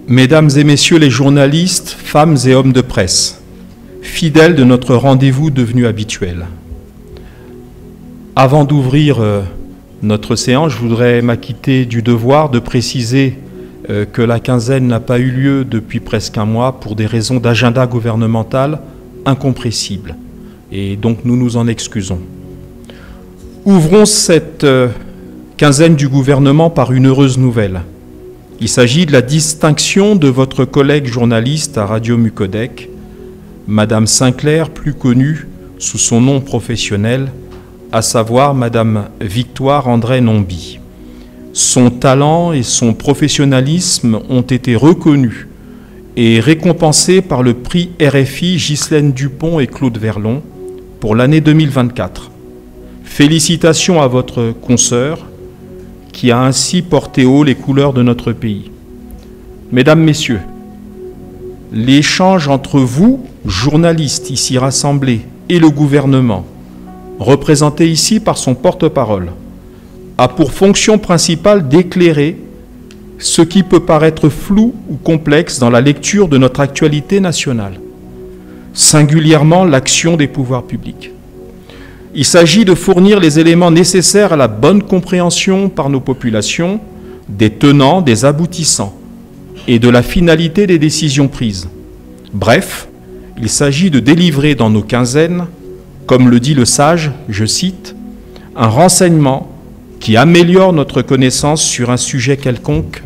Mesdames et messieurs les journalistes, femmes et hommes de presse, fidèles de notre rendez-vous devenu habituel. Avant d'ouvrir notre séance, je voudrais m'acquitter du devoir de préciser que la quinzaine n'a pas eu lieu depuis presque un mois pour des raisons d'agenda gouvernemental incompressibles. Et donc nous nous en excusons. Ouvrons cette quinzaine du gouvernement par une heureuse nouvelle. Il s'agit de la distinction de votre collègue journaliste à Radio Mucodec, Madame Sinclair, plus connue sous son nom professionnel, à savoir Madame Victoire André Nomby. Son talent et son professionnalisme ont été reconnus et récompensés par le prix RFI Ghislaine Dupont et Claude Verlon pour l'année 2024. Félicitations à votre consoeur qui a ainsi porté haut les couleurs de notre pays. Mesdames, Messieurs, l'échange entre vous, journalistes ici rassemblés, et le gouvernement, représenté ici par son porte-parole, a pour fonction principale d'éclairer ce qui peut paraître flou ou complexe dans la lecture de notre actualité nationale, singulièrement l'action des pouvoirs publics. Il s'agit de fournir les éléments nécessaires à la bonne compréhension par nos populations des tenants, des aboutissants et de la finalité des décisions prises. Bref, il s'agit de délivrer dans nos quinzaines, comme le dit le sage, je cite, « un renseignement qui améliore notre connaissance sur un sujet quelconque ».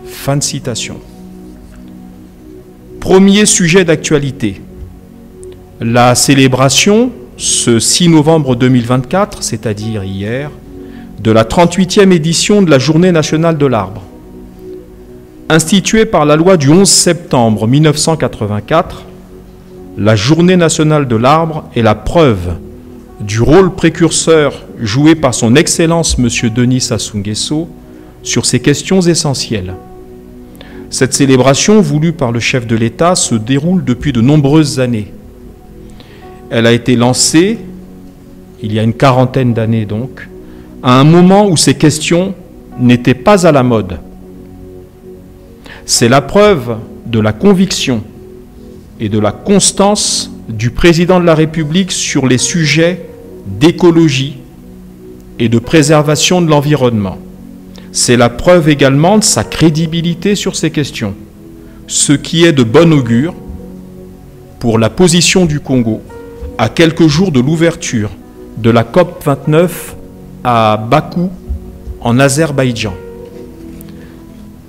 Fin de citation. Premier sujet d'actualité, la célébration ce 6 novembre 2024, c'est-à-dire hier, de la 38e édition de la Journée nationale de l'arbre. Instituée par la loi du 11 septembre 1984, la Journée nationale de l'arbre est la preuve du rôle précurseur joué par son Excellence M. Denis Sassou Nguesso sur ces questions essentielles. Cette célébration, voulue par le chef de l'État, se déroule depuis de nombreuses années. Elle a été lancée, il y a une quarantaine d'années donc, à un moment où ces questions n'étaient pas à la mode. C'est la preuve de la conviction et de la constance du président de la République sur les sujets d'écologie et de préservation de l'environnement. C'est la preuve également de sa crédibilité sur ces questions, ce qui est de bon augure pour la position du Congo à quelques jours de l'ouverture de la COP29 à Bakou, en Azerbaïdjan.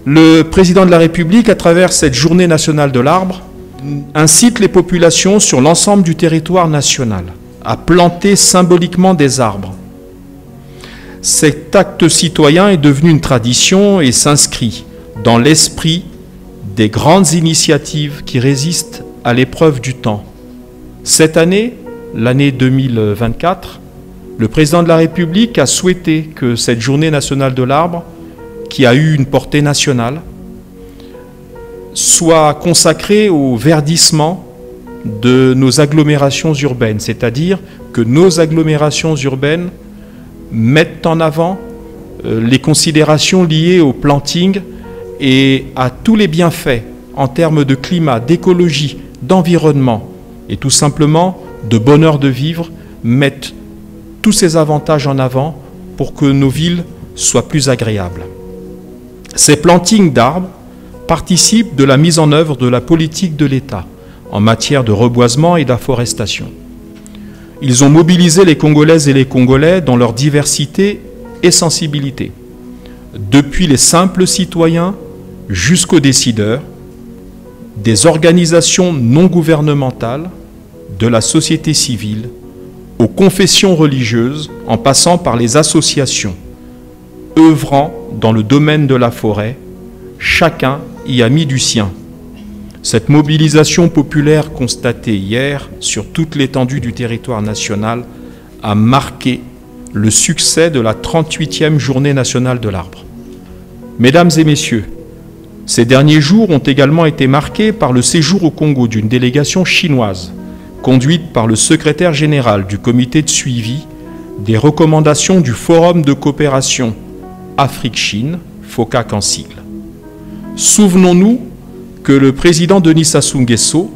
Le président de la République, à travers cette journée nationale de l'arbre, incite les populations sur l'ensemble du territoire national à planter symboliquement des arbres. Cet acte citoyen est devenu une tradition et s'inscrit dans l'esprit des grandes initiatives qui résistent à l'épreuve du temps. Cette année, l'année 2024, le président de la République a souhaité que cette journée nationale de l'arbre, qui a eu une portée nationale, soit consacrée au verdissement de nos agglomérations urbaines, c'est-à-dire que nos agglomérations urbaines mettent en avant les considérations liées au planting et à tous les bienfaits en termes de climat, d'écologie, d'environnement et tout simplement de bonheur de vivre, mettent tous ces avantages en avant pour que nos villes soient plus agréables. Ces plantings d'arbres participent de la mise en œuvre de la politique de l'État en matière de reboisement et d'afforestation. Ils ont mobilisé les Congolaises et les Congolais dans leur diversité et sensibilité, depuis les simples citoyens jusqu'aux décideurs, des organisations non gouvernementales, de la société civile, aux confessions religieuses, en passant par les associations œuvrant dans le domaine de la forêt. Chacun y a mis du sien. Cette mobilisation populaire constatée hier sur toute l'étendue du territoire national a marqué le succès de la 38e Journée nationale de l'arbre. Mesdames et messieurs, ces derniers jours ont également été marqués par le séjour au Congo d'une délégation chinoise, conduite par le secrétaire général du comité de suivi des recommandations du Forum de coopération Afrique-Chine, FOCAC en sigle. Souvenons-nous que le président Denis Sassou Nguesso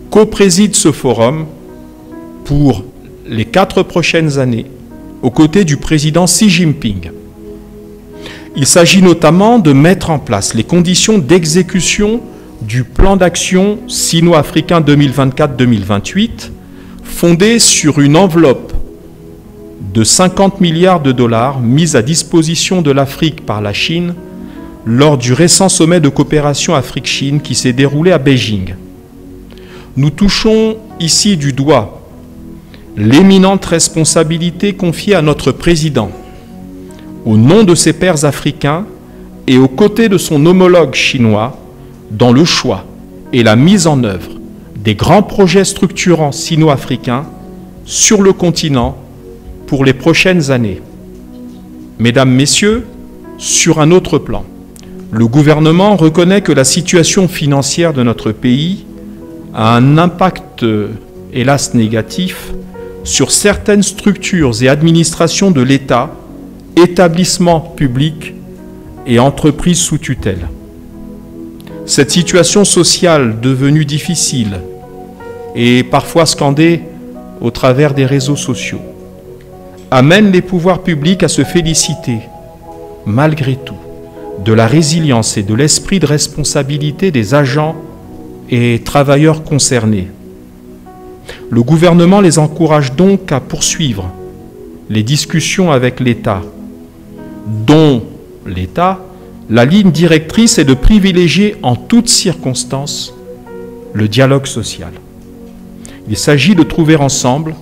co-préside ce forum pour les 4 prochaines années, aux côtés du président Xi Jinping. Il s'agit notamment de mettre en place les conditions d'exécution du plan d'action sino-africain 2024-2028, fondé sur une enveloppe de 50 milliards de dollars mise à disposition de l'Afrique par la Chine lors du récent sommet de coopération Afrique-Chine qui s'est déroulé à Beijing. Nous touchons ici du doigt l'éminente responsabilité confiée à notre président, au nom de ses pairs africains et aux côtés de son homologue chinois, dans le choix et la mise en œuvre des grands projets structurants sino-africains sur le continent pour les prochaines années. Mesdames, Messieurs, sur un autre plan, le gouvernement reconnaît que la situation financière de notre pays a un impact, hélas négatif, sur certaines structures et administrations de l'État, établissements publics et entreprises sous tutelle. Cette situation sociale devenue difficile et parfois scandée au travers des réseaux sociaux amène les pouvoirs publics à se féliciter, malgré tout, de la résilience et de l'esprit de responsabilité des agents et travailleurs concernés. Le gouvernement les encourage donc à poursuivre les discussions avec l'État, dont l'État, la ligne directrice est de privilégier en toutes circonstances le dialogue social. Il s'agit de trouver ensemble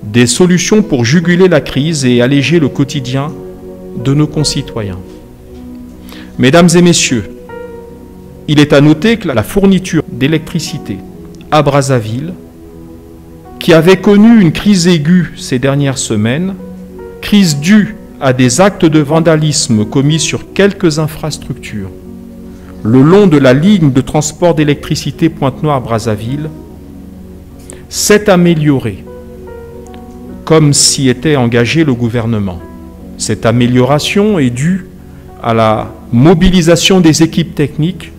des solutions pour juguler la crise et alléger le quotidien de nos concitoyens. Mesdames et messieurs, il est à noter que la fourniture d'électricité à Brazzaville, qui avait connu une crise aiguë ces dernières semaines, crise due à des actes de vandalisme commis sur quelques infrastructures le long de la ligne de transport d'électricité Pointe-Noire-Brazzaville, s'est améliorée, comme s'y était engagé le gouvernement. Cette amélioration est due à la mobilisation des équipes techniques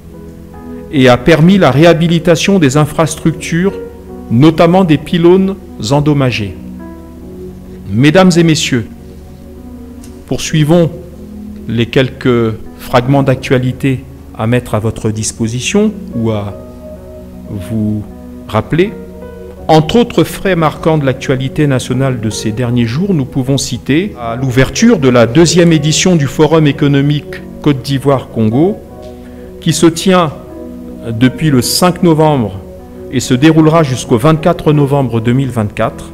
et a permis la réhabilitation des infrastructures, notamment des pylônes endommagés. Mesdames et messieurs, poursuivons les quelques fragments d'actualité à mettre à votre disposition ou à vous rappeler. Entre autres faits marquants de l'actualité nationale de ces derniers jours, nous pouvons citer à l'ouverture de la 2e édition du Forum économique Côte d'Ivoire-Congo, qui se tient depuis le 5 novembre et se déroulera jusqu'au 24 novembre 2024.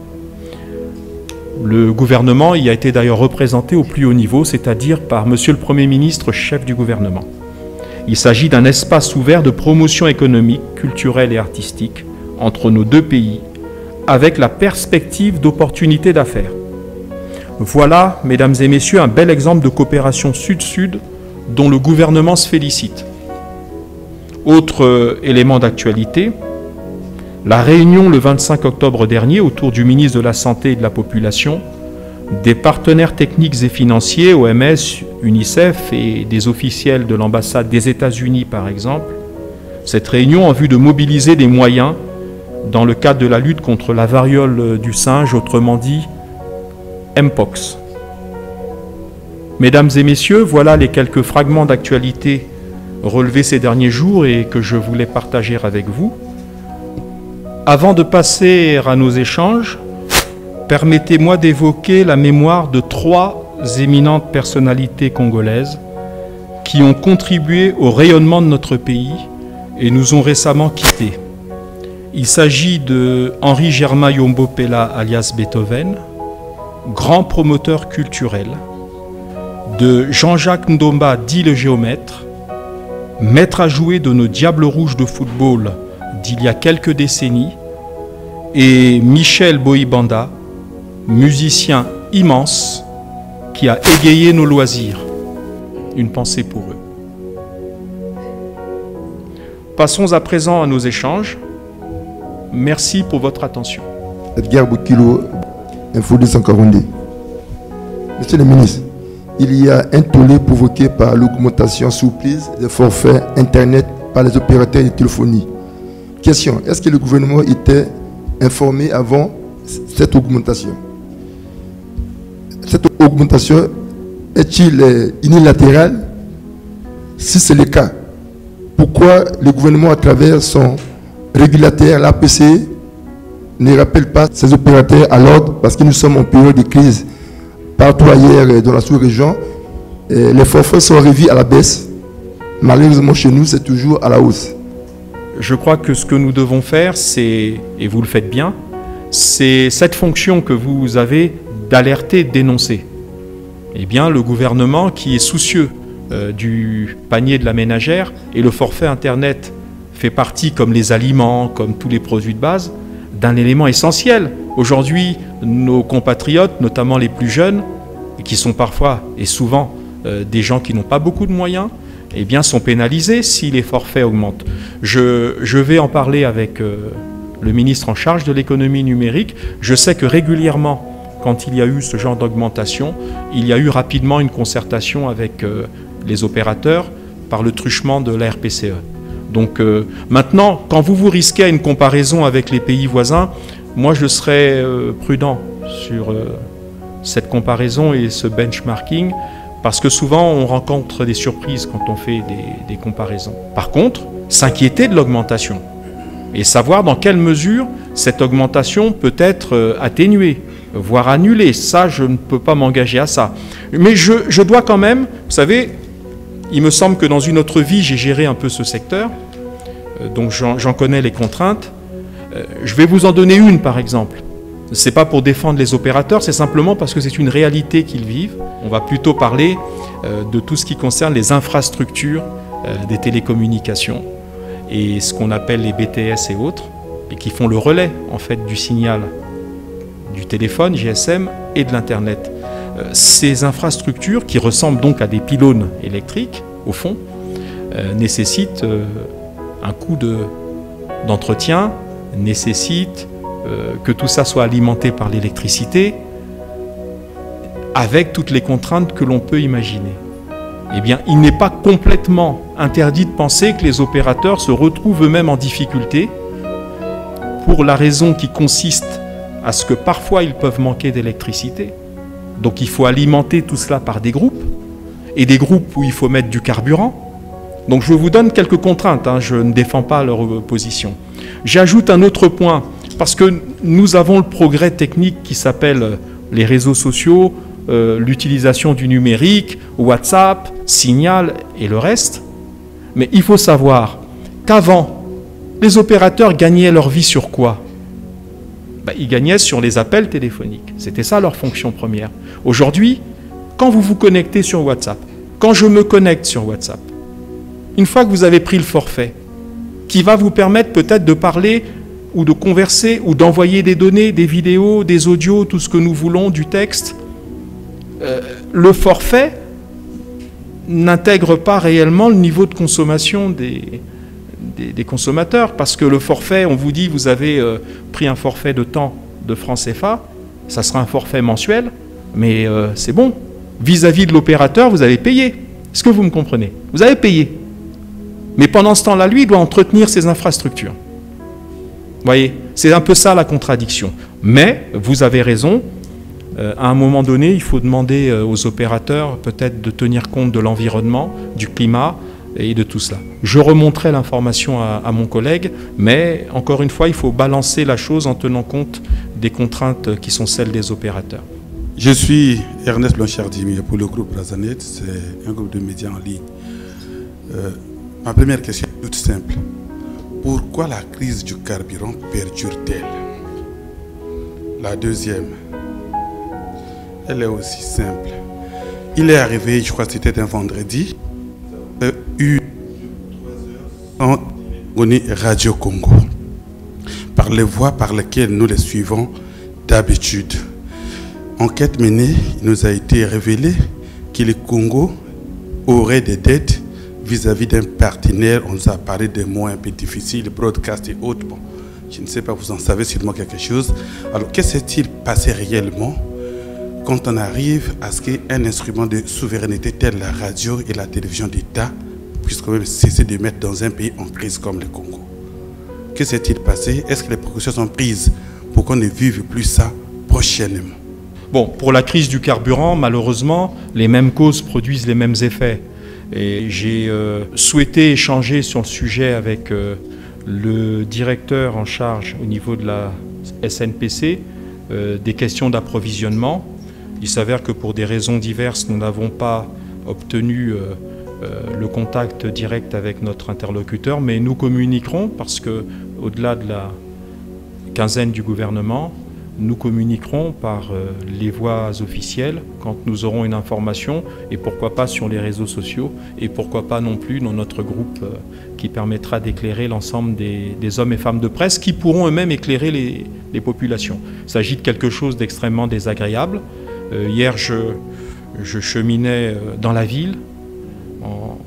Le gouvernement y a été d'ailleurs représenté au plus haut niveau, c'est-à-dire par Monsieur le Premier ministre, chef du gouvernement. Il s'agit d'un espace ouvert de promotion économique, culturelle et artistique entre nos deux pays, avec la perspective d'opportunités d'affaires. Voilà, mesdames et messieurs, un bel exemple de coopération sud-sud dont le gouvernement se félicite. Autre élément d'actualité, la réunion le 25 octobre dernier autour du ministre de la Santé et de la Population, des partenaires techniques et financiers, OMS, UNICEF et des officiels de l'ambassade des États-Unis par exemple. Cette réunion en vue de mobiliser des moyens dans le cadre de la lutte contre la variole du singe, autrement dit Mpox. Mesdames et messieurs, voilà les quelques fragments d'actualité relevés ces derniers jours et que je voulais partager avec vous. Avant de passer à nos échanges, permettez-moi d'évoquer la mémoire de 3 éminentes personnalités congolaises qui ont contribué au rayonnement de notre pays et nous ont récemment quittés. Il s'agit de Henri Germain Yombo Pella alias Beethoven, grand promoteur culturel, de Jean-Jacques Ndomba dit le géomètre, maître à jouer de nos Diables Rouges de football d'il y a quelques décennies, et Michel Boïbanda, musicien immense qui a égayé nos loisirs. Une pensée pour eux. Passons à présent à nos échanges. Merci pour votre attention. Edgar Boukilo, Info 240. Monsieur le ministre, il y a un tollé provoqué par l'augmentation surprise des forfaits Internet par les opérateurs de téléphonie. Question, est-ce que le gouvernement était informé avant cette augmentation? Cette augmentation est-il unilatérale? Si c'est le cas, pourquoi le gouvernement, à travers son régulateur, l'APC, ne rappelle pas ces opérateurs à l'ordre? Parce que nous sommes en période de crise partout ailleurs dans la sous-région. Les forfaits sont revus à la baisse. Malheureusement, chez nous, c'est toujours à la hausse. Je crois que ce que nous devons faire, c'est, et vous le faites bien, c'est cette fonction que vous avez d'alerter, dénoncer. Eh bien, le gouvernement qui est soucieux du panier de la ménagère, et le forfait Internet fait partie, comme les aliments, comme tous les produits de base, d'un élément essentiel. Aujourd'hui, nos compatriotes, notamment les plus jeunes, qui sont parfois et souvent des gens qui n'ont pas beaucoup de moyens, eh bien, sont pénalisés si les forfaits augmentent. Je vais en parler avec le ministre en charge de l'économie numérique. Je sais que régulièrement, quand il y a eu ce genre d'augmentation, il y a eu rapidement une concertation avec les opérateurs par le truchement de la RPCE. Donc maintenant, quand vous vous risquez à une comparaison avec les pays voisins, moi je serais prudent sur cette comparaison et ce benchmarking, parce que souvent on rencontre des surprises quand on fait des comparaisons. Par contre, s'inquiéter de l'augmentation et savoir dans quelle mesure cette augmentation peut être atténuée, voire annulée, ça je ne peux pas m'engager à ça. Mais je dois quand même, vous savez, il me semble que dans une autre vie, j'ai géré un peu ce secteur, donc j'en connais les contraintes. Je vais vous en donner une, par exemple. Ce n'est pas pour défendre les opérateurs, c'est simplement parce que c'est une réalité qu'ils vivent. On va plutôt parler de tout ce qui concerne les infrastructures des télécommunications et ce qu'on appelle les BTS et autres, et qui font le relais, en fait, du signal du téléphone, GSM, et de l'Internet. Ces infrastructures, qui ressemblent donc à des pylônes électriques, au fond, nécessitent un coût d'entretien, nécessitent que tout ça soit alimenté par l'électricité, avec toutes les contraintes que l'on peut imaginer. Eh bien, il n'est pas complètement interdit de penser que les opérateurs se retrouvent eux-mêmes en difficulté, pour la raison qui consiste à ce que parfois ils peuvent manquer d'électricité. Donc il faut alimenter tout cela par des groupes, et des groupes où il faut mettre du carburant. Donc je vous donne quelques contraintes, hein, je ne défends pas leur position. J'ajoute un autre point, parce que nous avons le progrès technique qui s'appelle les réseaux sociaux, l'utilisation du numérique, WhatsApp, Signal et le reste. Mais il faut savoir qu'avant, les opérateurs gagnaient leur vie sur quoi ? Ils gagnaient sur les appels téléphoniques. C'était ça leur fonction première. Aujourd'hui, quand vous vous connectez sur WhatsApp, quand je me connecte sur WhatsApp, une fois que vous avez pris le forfait, qui va vous permettre peut-être de parler ou de converser ou d'envoyer des données, des vidéos, des audios, tout ce que nous voulons, du texte, le forfait n'intègre pas réellement le niveau de consommation des consommateurs, parce que le forfait, on vous dit, vous avez pris un forfait de temps de francs CFA, ça sera un forfait mensuel, mais c'est bon. Vis-à-vis de l'opérateur, vous avez payé. Est-ce que vous me comprenez? Vous avez payé. Mais pendant ce temps-là, lui, il doit entretenir ses infrastructures. Vous voyez, c'est un peu ça la contradiction. Mais, vous avez raison, à un moment donné, il faut demander aux opérateurs peut-être de tenir compte de l'environnement, du climat, et de tout cela. Je remonterai l'information à mon collègue, mais encore une fois, il faut balancer la chose en tenant compte des contraintes qui sont celles des opérateurs. Je suis Ernest Blanchard-Dimi pour le groupe Razanet, c'est un groupe de médias en ligne. Ma première question est toute simple. Pourquoi la crise du carburant perdure-t-elle? La deuxième, elle est aussi simple. Il est arrivé, je crois que c'était un vendredi, en Radio Congo, par les voies par lesquelles nous les suivons d'habitude. Enquête menée, il nous a été révélé que le Congo aurait des dettes vis-à-vis d'un partenaire. On nous a parlé des mots un peu difficiles, broadcast et autres. Bon, je ne sais pas, vous en savez sûrement quelque chose. Alors, qu'est-ce qui s'est passé réellement quand on arrive à ce qu'un instrument de souveraineté tel la radio et la télévision d'État puisse quand même cesser de mettre dans un pays en crise comme le Congo. Que s'est-il passé? Est-ce que les précautions sont prises pour qu'on ne vive plus ça prochainement? Bon, pour la crise du carburant, malheureusement, les mêmes causes produisent les mêmes effets. Et j'ai souhaité échanger sur le sujet avec le directeur en charge au niveau de la SNPC des questions d'approvisionnement. Il s'avère que pour des raisons diverses, nous n'avons pas obtenu le contact direct avec notre interlocuteur, mais nous communiquerons parce que, au-delà de la quinzaine du gouvernement, nous communiquerons par les voies officielles quand nous aurons une information, et pourquoi pas sur les réseaux sociaux, et pourquoi pas non plus dans notre groupe qui permettra d'éclairer l'ensemble des hommes et femmes de presse qui pourront eux-mêmes éclairer les populations. Il s'agit de quelque chose d'extrêmement désagréable. Hier, je cheminais dans la ville en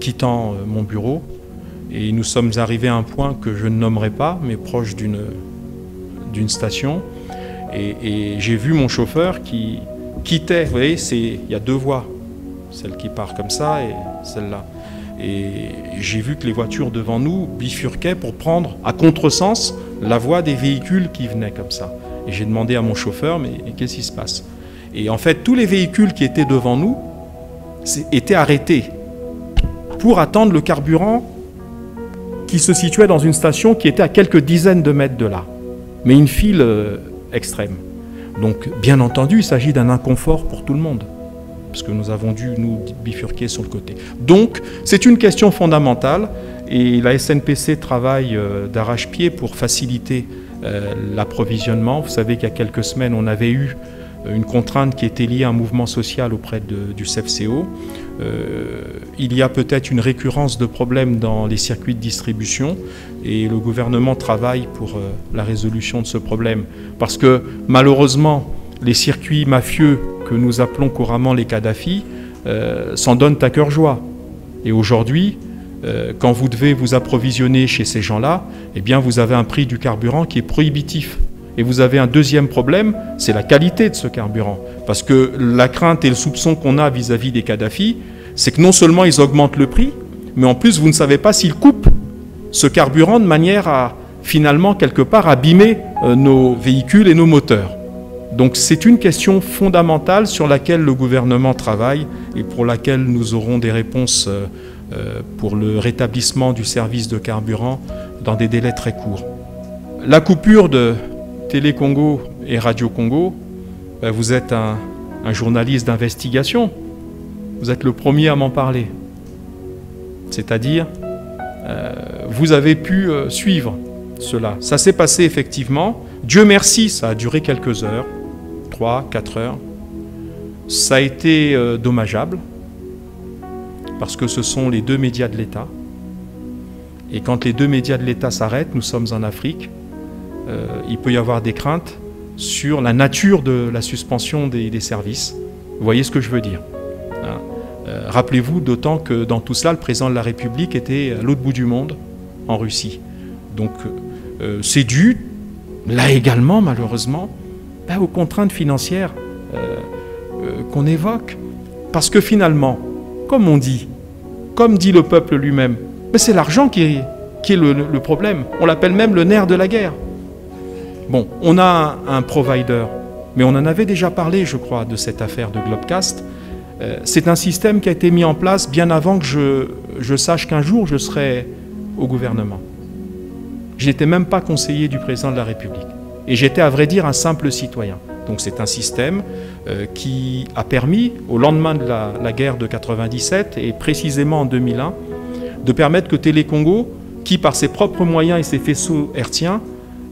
quittant mon bureau, et nous sommes arrivés à un point que je ne nommerai pas, mais proche d'une station, et j'ai vu mon chauffeur qui quittait. Vous voyez, il y a deux voies, celle qui part comme ça et celle-là. Et j'ai vu que les voitures devant nous bifurquaient pour prendre à contresens la voie des véhicules qui venaient comme ça. Et j'ai demandé à mon chauffeur, mais qu'est-ce qui se passe? Et en fait, tous les véhicules qui étaient devant nous étaient arrêtés pour attendre le carburant qui se situait dans une station qui était à quelques dizaines de mètres de là. Mais une file extrême. Donc, bien entendu, il s'agit d'un inconfort pour tout le monde, parce que nous avons dû nous bifurquer sur le côté. Donc, c'est une question fondamentale, et la SNPC travaille d'arrache-pied pour faciliter l'approvisionnement. Vous savez qu'il y a quelques semaines, on avait eu une contrainte qui était liée à un mouvement social auprès du CEFCO. Il y a peut-être une récurrence de problèmes dans les circuits de distribution, et le gouvernement travaille pour la résolution de ce problème. Parce que malheureusement, les circuits mafieux que nous appelons couramment les Kadhafi s'en donnent à cœur joie. Et aujourd'hui, quand vous devez vous approvisionner chez ces gens-là, eh bien vous avez un prix du carburant qui est prohibitif. Et vous avez un deuxième problème, c'est la qualité de ce carburant. Parce que la crainte et le soupçon qu'on a vis-à-vis des Kadhafi, c'est que non seulement ils augmentent le prix, mais en plus vous ne savez pas s'ils coupent ce carburant de manière à finalement quelque part abîmer nos véhicules et nos moteurs. Donc c'est une question fondamentale sur laquelle le gouvernement travaille et pour laquelle nous aurons des réponses pour le rétablissement du service de carburant dans des délais très courts. La coupure de Télé Congo et Radio Congo, vous êtes un journaliste d'investigation, vous êtes le premier à m'en parler. C'est-à-dire, vous avez pu suivre cela. Ça s'est passé effectivement. Dieu merci, ça a duré quelques heures, 3, 4 heures. Ça a été dommageable, parce que ce sont les deux médias de l'État. Et quand les deux médias de l'État s'arrêtent, nous sommes en Afrique, il peut y avoir des craintes sur la nature de la suspension des services. Vous voyez ce que je veux dire, hein? Rappelez-vous, d'autant que dans tout cela, le président de la République était à l'autre bout du monde, en Russie. Donc c'est dû, là également malheureusement, aux contraintes financières qu'on évoque. Parce que finalement, comme dit le peuple lui-même, c'est l'argent qui est le problème. On l'appelle même le nerf de la guerre. Bon, on a un provider, mais on en avait déjà parlé, je crois, de cette affaire de Globecast. C'est un système qui a été mis en place bien avant que je sache qu'un jour je serai au gouvernement. Je n'étais même pas conseiller du président de la République. Et j'étais, à vrai dire, un simple citoyen. Donc c'est un système qui a permis, au lendemain de la guerre de 97 et précisément en 2001, de permettre que Télé Congo, qui par ses propres moyens et ses faisceaux hertziens,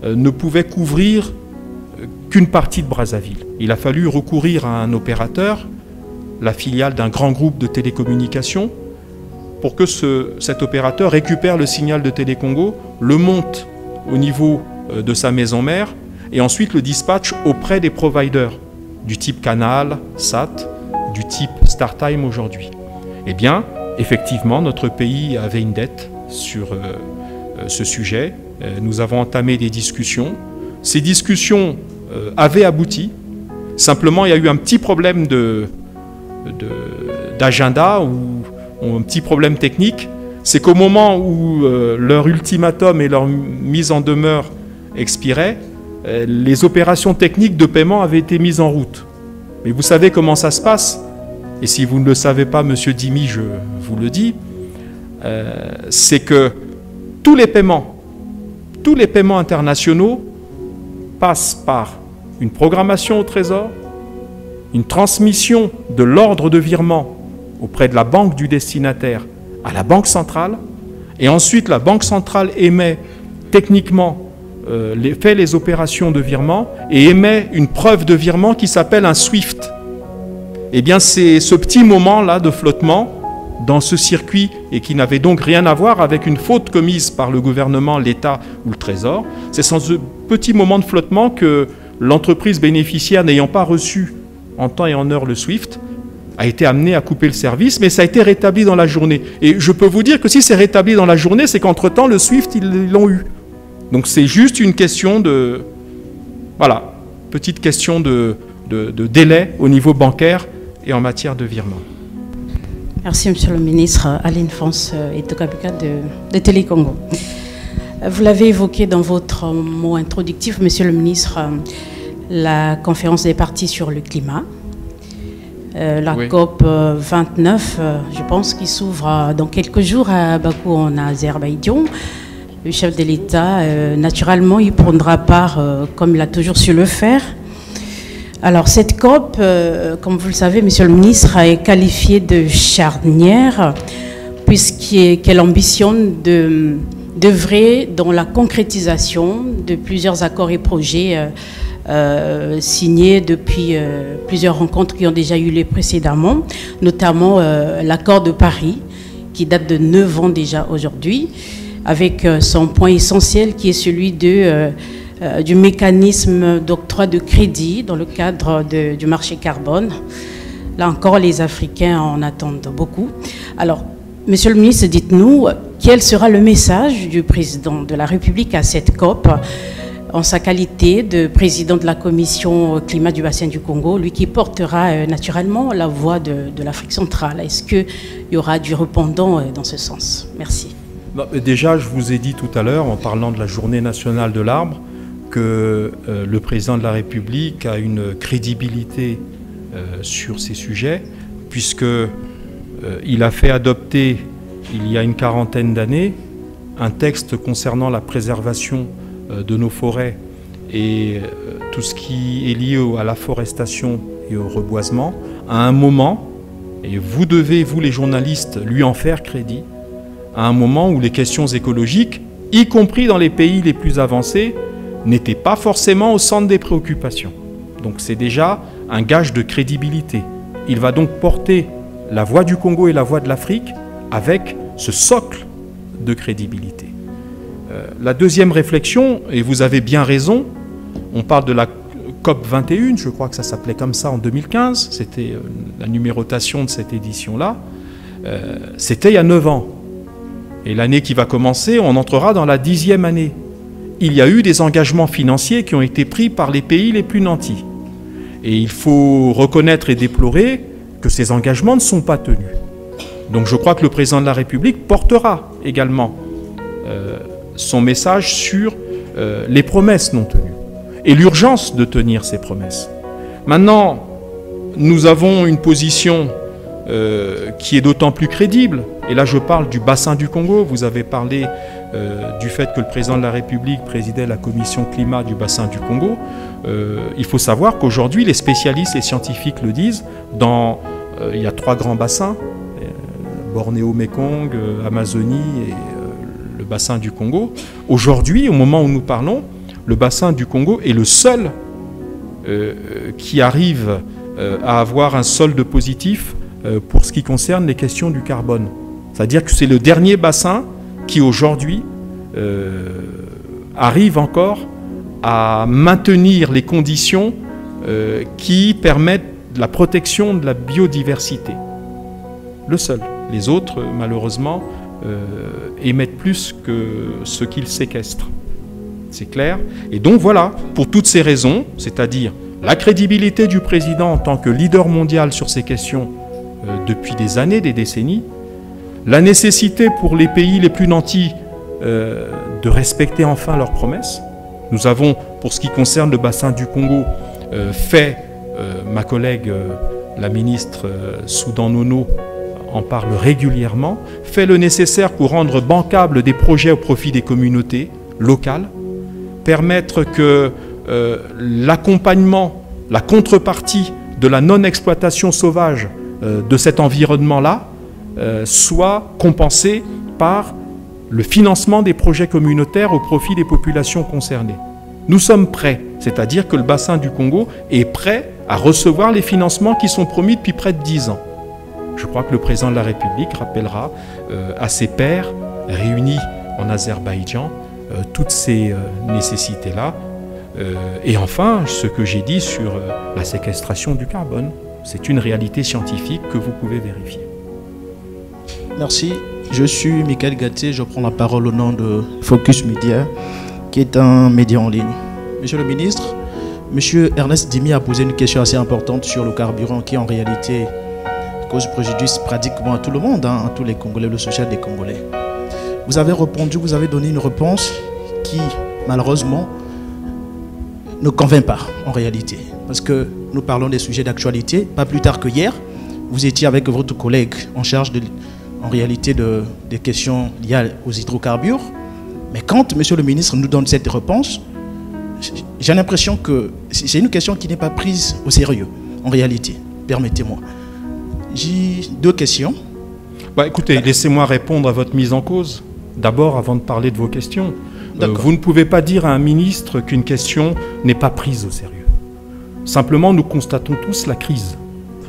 ne pouvait couvrir qu'une partie de Brazzaville. Il a fallu recourir à un opérateur, la filiale d'un grand groupe de télécommunications, pour que cet opérateur récupère le signal de Télé Congo, le monte au niveau de sa maison mère, et ensuite le dispatche auprès des providers, du type Canal, SAT, du type StarTime aujourd'hui. Eh bien, effectivement, notre pays avait une dette sur ce sujet. Nous avons entamé des discussions. Ces discussions avaient abouti. Simplement, il y a eu un petit problème d'agenda où ont un petit problème technique. C'est qu'au moment où leur ultimatum et leur mise en demeure expiraient, les opérations techniques de paiement avaient été mises en route. Mais vous savez comment ça se passe? Et si vous ne le savez pas, Monsieur Dimi, je vous le dis, c'est que tous les paiements internationaux passent par une programmation au Trésor, une transmission de l'ordre de virement auprès de la banque du destinataire à la Banque centrale, et ensuite la Banque centrale émet techniquement, fait les opérations de virement et émet une preuve de virement qui s'appelle un SWIFT. Eh bien, c'est ce petit moment-là de flottement dans ce circuit et qui n'avait donc rien à voir avec une faute commise par le gouvernement, l'État ou le Trésor. C'est sans ce petit moment de flottement que l'entreprise bénéficiaire n'ayant pas reçu en temps et en heure le SWIFT a été amenée à couper le service, mais ça a été rétabli dans la journée. Et je peux vous dire que si c'est rétabli dans la journée, c'est qu'entre-temps, le SWIFT, ils l'ont eu. Donc c'est juste une question de... Voilà, petite question de délai au niveau bancaire et en matière de virement. Merci, Monsieur le Ministre. Aline France et Tokabika de Télécongo. Vous l'avez évoqué dans votre mot introductif, Monsieur le Ministre, la conférence des parties sur le climat, oui. COP 29, je pense, qui s'ouvre dans quelques jours à Bakou en Azerbaïdjan. Le chef de l'État, naturellement, il prendra part, comme il a toujours su le faire. Alors, cette COP, comme vous le savez, Monsieur le Ministre, est qualifiée de charnière, puisqu'elle ambitionne d'œuvrer dans la concrétisation de plusieurs accords et projets signés depuis plusieurs rencontres qui ont déjà eu lieu précédemment, notamment l'accord de Paris, qui date de 9 ans déjà aujourd'hui, avec son point essentiel qui est celui du mécanisme d'octroi de crédit dans le cadre du marché carbone. Là encore, les Africains en attendent beaucoup. Alors, Monsieur le Ministre, dites-nous, quel sera le message du président de la République à cette COP en sa qualité de président de la commission climat du bassin du Congo, lui qui portera naturellement la voix de l'Afrique centrale? Est-ce qu'il y aura du répondant dans ce sens? Merci. Déjà, je vous ai dit tout à l'heure, en parlant de la journée nationale de l'arbre, que le président de la République a une crédibilité sur ces sujets, puisqu'il a fait adopter, il y a une quarantaine d'années, un texte concernant la préservation de nos forêts et tout ce qui est lié à la forestation et au reboisement, à un moment, et vous devez, vous les journalistes, lui en faire crédit, à un moment où les questions écologiques, y compris dans les pays les plus avancés, n'étaient pas forcément au centre des préoccupations. Donc c'est déjà un gage de crédibilité. Il va donc porter la voix du Congo et la voix de l'Afrique avec ce socle de crédibilité. La deuxième réflexion, et vous avez bien raison, on parle de la COP 21, je crois que ça s'appelait comme ça en 2015, c'était la numérotation de cette édition-là, c'était il y a 9 ans. Et l'année qui va commencer, on entrera dans la 10e année. Il y a eu des engagements financiers qui ont été pris par les pays les plus nantis. Et il faut reconnaître et déplorer que ces engagements ne sont pas tenus. Donc je crois que le président de la République portera également son message sur les promesses non tenues et l'urgence de tenir ces promesses. Maintenant, nous avons une position qui est d'autant plus crédible, et là je parle du bassin du Congo. Vous avez parlé du fait que le président de la République présidait la commission climat du bassin du Congo. Il faut savoir qu'aujourd'hui, les spécialistes et scientifiques le disent, il y a 3 grands bassins, Bornéo-Mékong, Amazonie et le bassin du Congo. Aujourd'hui, au moment où nous parlons, le bassin du Congo est le seul qui arrive à avoir un solde positif pour ce qui concerne les questions du carbone. C'est-à-dire que c'est le dernier bassin qui aujourd'hui arrive encore à maintenir les conditions qui permettent la protection de la biodiversité. Le seul. Les autres, malheureusement, émettent plus que ce qu'ils séquestrent. C'est clair. Et donc voilà, pour toutes ces raisons, c'est-à-dire la crédibilité du président en tant que leader mondial sur ces questions depuis des années, des décennies, la nécessité pour les pays les plus nantis de respecter enfin leurs promesses. Nous avons, pour ce qui concerne le bassin du Congo, ma collègue la ministre Soudan Nono en parle régulièrement, fait le nécessaire pour rendre bancables des projets au profit des communautés locales, permettre que l'accompagnement, la contrepartie de la non-exploitation sauvage de cet environnement-là soit compensée par le financement des projets communautaires au profit des populations concernées. Nous sommes prêts, c'est-à-dire que le bassin du Congo est prêt à recevoir les financements qui sont promis depuis près de 10 ans. Je crois que le président de la République rappellera à ses pairs réunis en Azerbaïdjan toutes ces nécessités-là. Et enfin, ce que j'ai dit sur la séquestration du carbone, c'est une réalité scientifique que vous pouvez vérifier. Merci. Je suis Michael Gatier, je prends la parole au nom de Focus Media, qui est un média en ligne. Monsieur le ministre, Monsieur Ernest Dimi a posé une question assez importante sur le carburant qui en réalité cause préjudice pratiquement à tout le monde, à tous les Congolais, le social des Congolais. Vous avez répondu, vous avez donné une réponse qui malheureusement ne convainc pas en réalité. Parce que nous parlons des sujets d'actualité, pas plus tard que hier, vous étiez avec votre collègue en charge en réalité des questions liées aux hydrocarbures. Mais quand Monsieur le ministre nous donne cette réponse, j'ai l'impression que c'est une question qui n'est pas prise au sérieux, en réalité. Permettez-moi. J'ai deux questions. Écoutez, laissez-moi répondre à votre mise en cause. D'abord, avant de parler de vos questions, vous ne pouvez pas dire à un ministre qu'une question n'est pas prise au sérieux. Simplement, nous constatons tous la crise.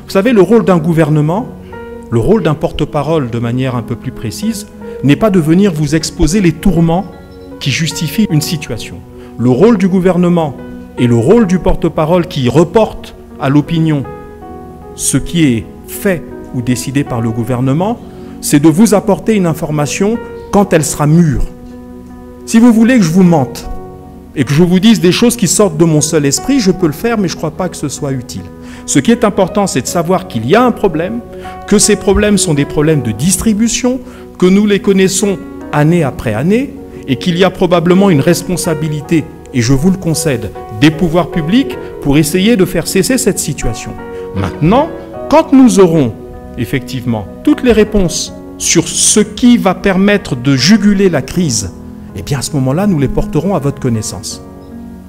Vous savez, le rôle d'un gouvernement, le rôle d'un porte-parole de manière un peu plus précise, n'est pas de venir vous exposer les tourments qui justifient une situation. Le rôle du gouvernement et le rôle du porte-parole qui reporte à l'opinion ce qui est fait ou décidé par le gouvernement, c'est de vous apporter une information quand elle sera mûre. Si vous voulez que je vous mente et que je vous dise des choses qui sortent de mon seul esprit, je peux le faire, mais je ne crois pas que ce soit utile. Ce qui est important, c'est de savoir qu'il y a un problème, que ces problèmes sont des problèmes de distribution, que nous les connaissons année après année, et qu'il y a probablement une responsabilité, et je vous le concède, des pouvoirs publics pour essayer de faire cesser cette situation. Maintenant, quand nous aurons effectivement toutes les réponses sur ce qui va permettre de juguler la crise, eh bien à ce moment-là, nous les porterons à votre connaissance.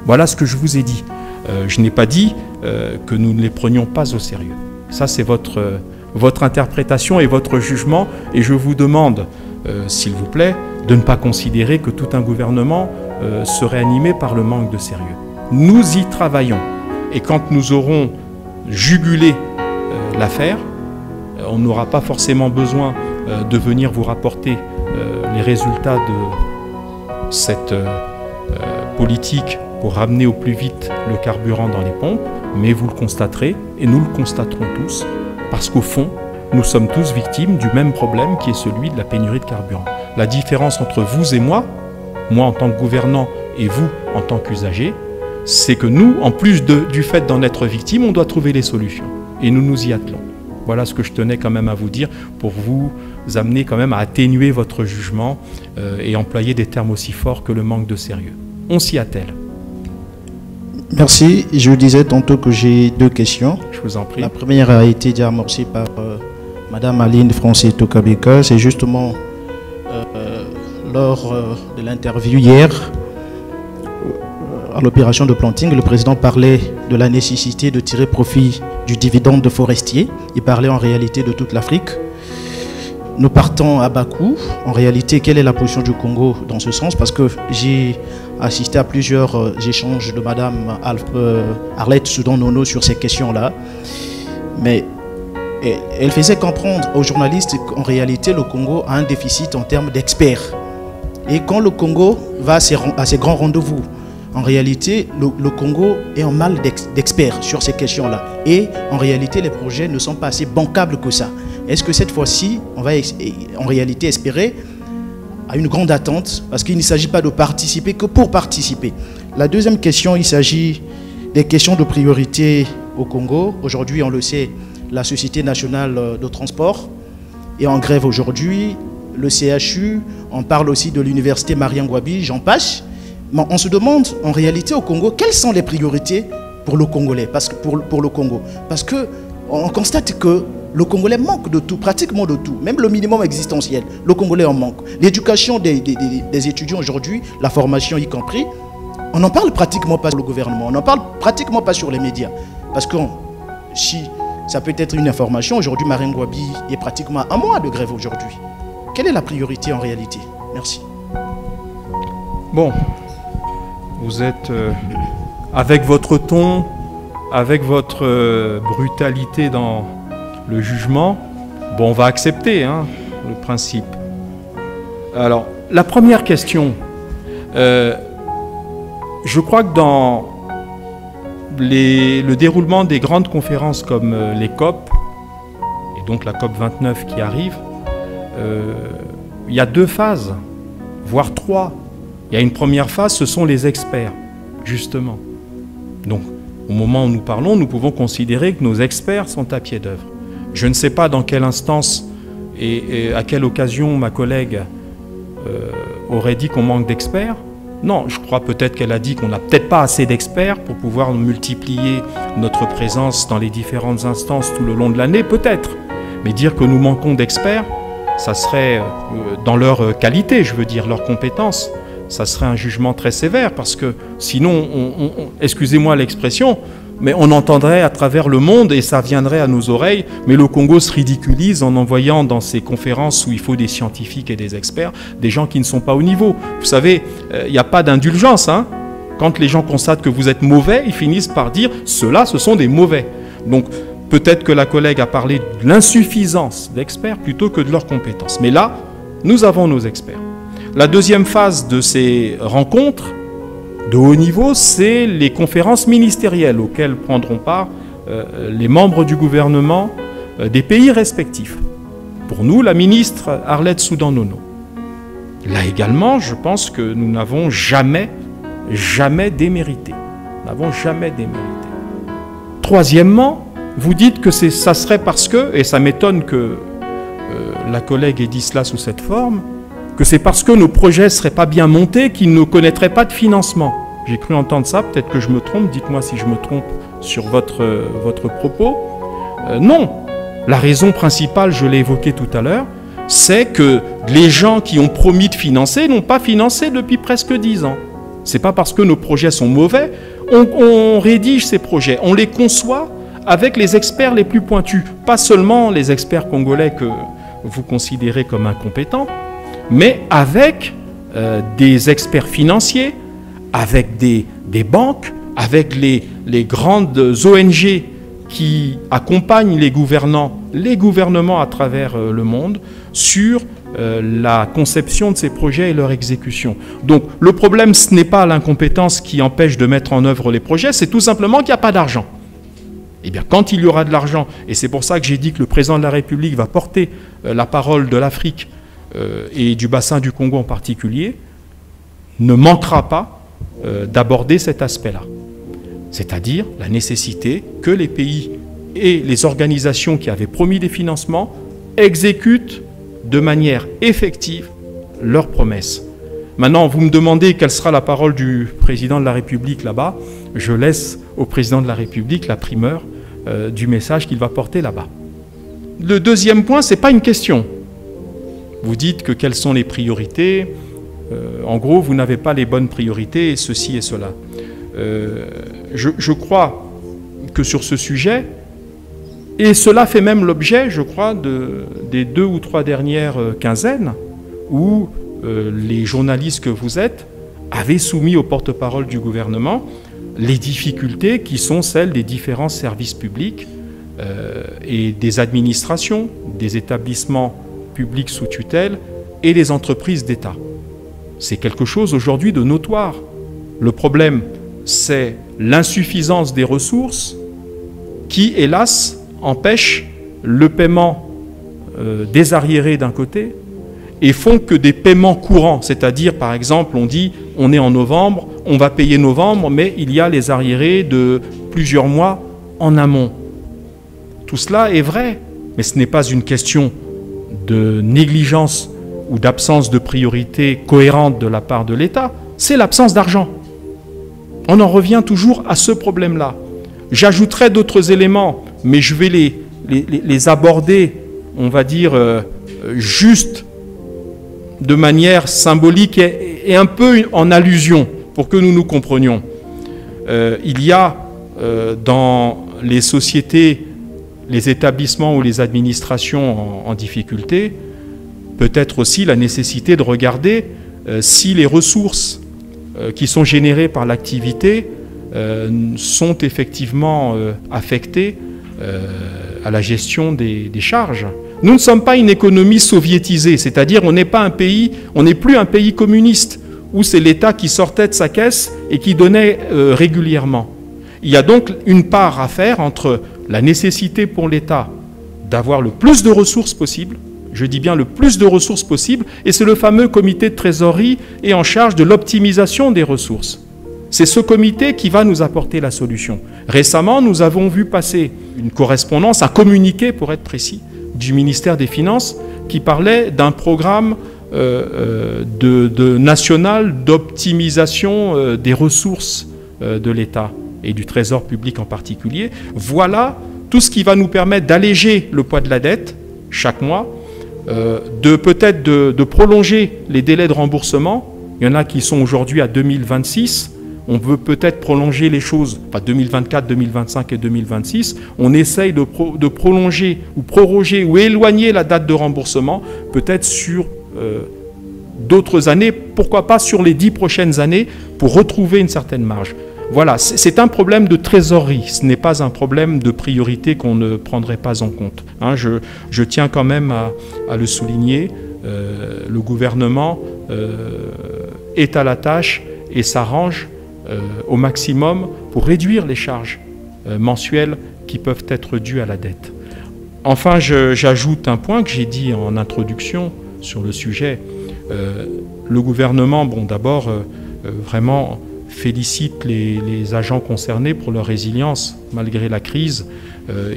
Voilà ce que je vous ai dit. Je n'ai pas dit que nous ne les prenions pas au sérieux. Ça, c'est votre interprétation et votre jugement, et je vous demande, s'il vous plaît, de ne pas considérer que tout un gouvernement serait animé par le manque de sérieux. Nous y travaillons, et quand nous aurons jugulé l'affaire, on n'aura pas forcément besoin de venir vous rapporter les résultats de cette politique pour ramener au plus vite le carburant dans les pompes, mais vous le constaterez, et nous le constaterons tous, parce qu'au fond, nous sommes tous victimes du même problème qui est celui de la pénurie de carburant. La différence entre vous et moi en tant que gouvernant et vous en tant qu'usager, c'est que nous, en plus du fait d'en être victimes, on doit trouver les solutions. Et nous nous y attelons. Voilà ce que je tenais quand même à vous dire pour vous amener quand même à atténuer votre jugement et employer des termes aussi forts que le manque de sérieux. On s'y attelle. Merci. Je disais tantôt que j'ai deux questions. Je vous en prie. La première a été déjà amorcée par Madame Aline France-Etokabeka. C'est justement lors de l'interview hier, à l'opération de planting, le président parlait de la nécessité de tirer profit du dividende de forestier. Il parlait en réalité de toute l'Afrique. Nous partons à Bakou. En réalité, quelle est la position du Congo dans ce sens? Parce que j'ai assisté à plusieurs échanges de Madame Arlette Soudan Nono sur ces questions-là. Mais elle faisait comprendre aux journalistes qu'en réalité, le Congo a un déficit en termes d'experts. Et quand le Congo va à ces grands rendez-vous, en réalité, le Congo est en mal d'experts sur ces questions-là. Et en réalité, les projets ne sont pas assez bancables que ça. Est-ce que cette fois-ci, on va en réalité espérer à une grande attente? Parce qu'il ne s'agit pas de participer que pour participer. La deuxième question, il s'agit des questions de priorité au Congo. Aujourd'hui, on le sait, la Société nationale de transport est en grève aujourd'hui. Le CHU, on parle aussi de l'université Marien Ngouabi, j'en passe. Mais on se demande, en réalité, au Congo, quelles sont les priorités pour le Congolais, pour le Congo. Parce qu'on constate que le Congolais manque de tout, pratiquement de tout, même le minimum existentiel. Le Congolais en manque. L'éducation des étudiants aujourd'hui, la formation y compris, on n'en parle pratiquement pas sur le gouvernement, on n'en parle pratiquement pas sur les médias. Parce que si ça peut être une information, aujourd'hui Marien Ngouabi est pratiquement à 1 mois de grève aujourd'hui. Quelle est la priorité en réalité? Merci. Bon, vous êtes avec votre ton, avec votre brutalité dans le jugement, bon, on va accepter hein, le principe. Alors, la première question, je crois que dans le déroulement des grandes conférences comme les COP, et donc la COP 29 qui arrive, il y a 2 phases, voire 3. Il y a une première phase, ce sont les experts, justement. Donc, au moment où nous parlons, nous pouvons considérer que nos experts sont à pied d'œuvre. Je ne sais pas dans quelle instance et à quelle occasion ma collègue aurait dit qu'on manque d'experts. Non, je crois peut-être qu'elle a dit qu'on n'a peut-être pas assez d'experts pour pouvoir multiplier notre présence dans les différentes instances tout le long de l'année, peut-être. Mais dire que nous manquons d'experts, ça serait, dans leur qualité, je veux dire, leurs compétences, ça serait un jugement très sévère, parce que sinon, excusez-moi l'expression, mais on entendrait à travers le monde et ça viendrait à nos oreilles, mais le Congo se ridiculise en envoyant dans ces conférences où il faut des scientifiques et des experts, des gens qui ne sont pas au niveau. Vous savez, il n'y a pas d'indulgence, hein. Quand les gens constatent que vous êtes mauvais, ils finissent par dire « ceux-là, ce sont des mauvais ». Donc, peut-être que la collègue a parlé de l'insuffisance d'experts plutôt que de leurs compétences. Mais là, nous avons nos experts. La deuxième phase de ces rencontres de haut niveau, c'est les conférences ministérielles auxquelles prendront part les membres du gouvernement des pays respectifs. Pour nous, la ministre Arlette Soudan-Nono. Là également, je pense que nous n'avons jamais démérité. Nous n'avons jamais démérité. Troisièmement, vous dites que ça serait parce que, et ça m'étonne que la collègue ait dit cela sous cette forme, que c'est parce que nos projets ne seraient pas bien montés qu'ils ne connaîtraient pas de financement. J'ai cru entendre ça, peut-être que je me trompe, dites-moi si je me trompe sur votre propos. Non, la raison principale, je l'ai évoqué tout à l'heure, c'est que les gens qui ont promis de financer n'ont pas financé depuis presque 10 ans. Ce n'est pas parce que nos projets sont mauvais, on rédige ces projets, on les conçoit avec les experts les plus pointus, pas seulement les experts congolais que vous considérez comme incompétents, mais avec des experts financiers, avec des banques, avec les grandes ONG qui accompagnent les gouvernements à travers le monde sur la conception de ces projets et leur exécution. Donc le problème, ce n'est pas l'incompétence qui empêche de mettre en œuvre les projets, c'est tout simplement qu'il n'y a pas d'argent. Eh bien, quand il y aura de l'argent, et c'est pour ça que j'ai dit que le président de la République va porter la parole de l'Afrique et du bassin du Congo en particulier, ne manquera pas d'aborder cet aspect-là. C'est-à-dire la nécessité que les pays et les organisations qui avaient promis des financements exécutent de manière effective leurs promesses. Maintenant, vous me demandez quelle sera la parole du président de la République là-bas. Je laisse au président de la République la primeur du message qu'il va porter là-bas. Le deuxième point, ce n'est pas une question. Vous dites que quelles sont les priorités. En gros, vous n'avez pas les bonnes priorités, ceci et cela. Je crois que sur ce sujet, et cela fait même l'objet, je crois, des 2 ou 3 dernières quinzaines, où les journalistes que vous êtes avaient soumis au porte-parole du gouvernement les difficultés qui sont celles des différents services publics et des administrations, des établissements publics sous tutelle et des entreprises d'État. C'est quelque chose aujourd'hui de notoire. Le problème, c'est l'insuffisance des ressources qui, hélas, empêche le paiement des arriérés d'un côté et font que des paiements courants, c'est-à-dire par exemple on dit on est en novembre, on va payer novembre, mais il y a les arriérés de plusieurs mois en amont. Tout cela est vrai, mais ce n'est pas une question de négligence ou d'absence de priorité cohérente de la part de l'État, c'est l'absence d'argent. On en revient toujours à ce problème-là. J'ajouterai d'autres éléments, mais je vais les aborder, on va dire, juste de manière symbolique et un peu en allusion, pour que nous nous comprenions. Il y a dans les sociétés, les établissements ou les administrations en difficulté, peut-être aussi la nécessité de regarder si les ressources qui sont générées par l'activité sont effectivement affectées à la gestion des charges. Nous ne sommes pas une économie soviétisée, c'est-à-dire on n'est plus un pays communiste où c'est l'État qui sortait de sa caisse et qui donnait régulièrement. Il y a donc une part à faire entre la nécessité pour l'État d'avoir le plus de ressources possible, je dis bien le plus de ressources possible, et c'est le fameux comité de trésorerie et en charge de l'optimisation des ressources. C'est ce comité qui va nous apporter la solution. Récemment, nous avons vu passer une correspondance, un communiqué pour être précis, du ministère des Finances qui parlait d'un programme national d'optimisation des ressources de l'État et du Trésor public en particulier. Voilà tout ce qui va nous permettre d'alléger le poids de la dette chaque mois, peut-être de prolonger les délais de remboursement. Il y en a qui sont aujourd'hui à 2026. On veut peut-être prolonger les choses, enfin 2024, 2025 et 2026. On essaye de prolonger ou proroger ou éloigner la date de remboursement, peut-être sur d'autres années, pourquoi pas sur les 10 prochaines années, pour retrouver une certaine marge. Voilà, c'est un problème de trésorerie, ce n'est pas un problème de priorité qu'on ne prendrait pas en compte. Hein, je tiens quand même à le souligner, le gouvernement est à la tâche et s'arrange au maximum pour réduire les charges mensuelles qui peuvent être dues à la dette. Enfin, j'ajoute un point que j'ai dit en introduction sur le sujet. Le gouvernement, bon, d'abord, vraiment félicite les agents concernés pour leur résilience malgré la crise.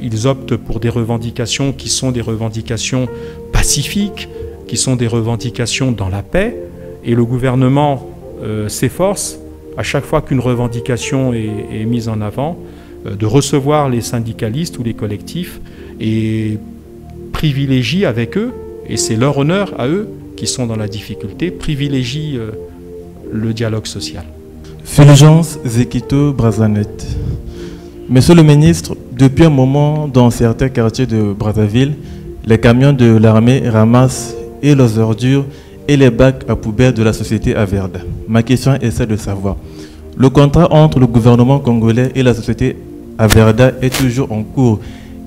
Ils optent pour des revendications qui sont des revendications pacifiques, qui sont des revendications dans la paix, et le gouvernement s'efforce, à chaque fois qu'une revendication est mise en avant, de recevoir les syndicalistes ou les collectifs et privilégie avec eux, et c'est leur honneur à eux qui sont dans la difficulté, privilégie le dialogue social. Fulgence Zekito Brazanet. Monsieur le ministre, depuis un moment, dans certains quartiers de Brazzaville, les camions de l'armée ramassent et les ordures et les bacs à poubelle de la société Averda. Ma question est celle de savoir, le contrat entre le gouvernement congolais et la société Averda est toujours en cours.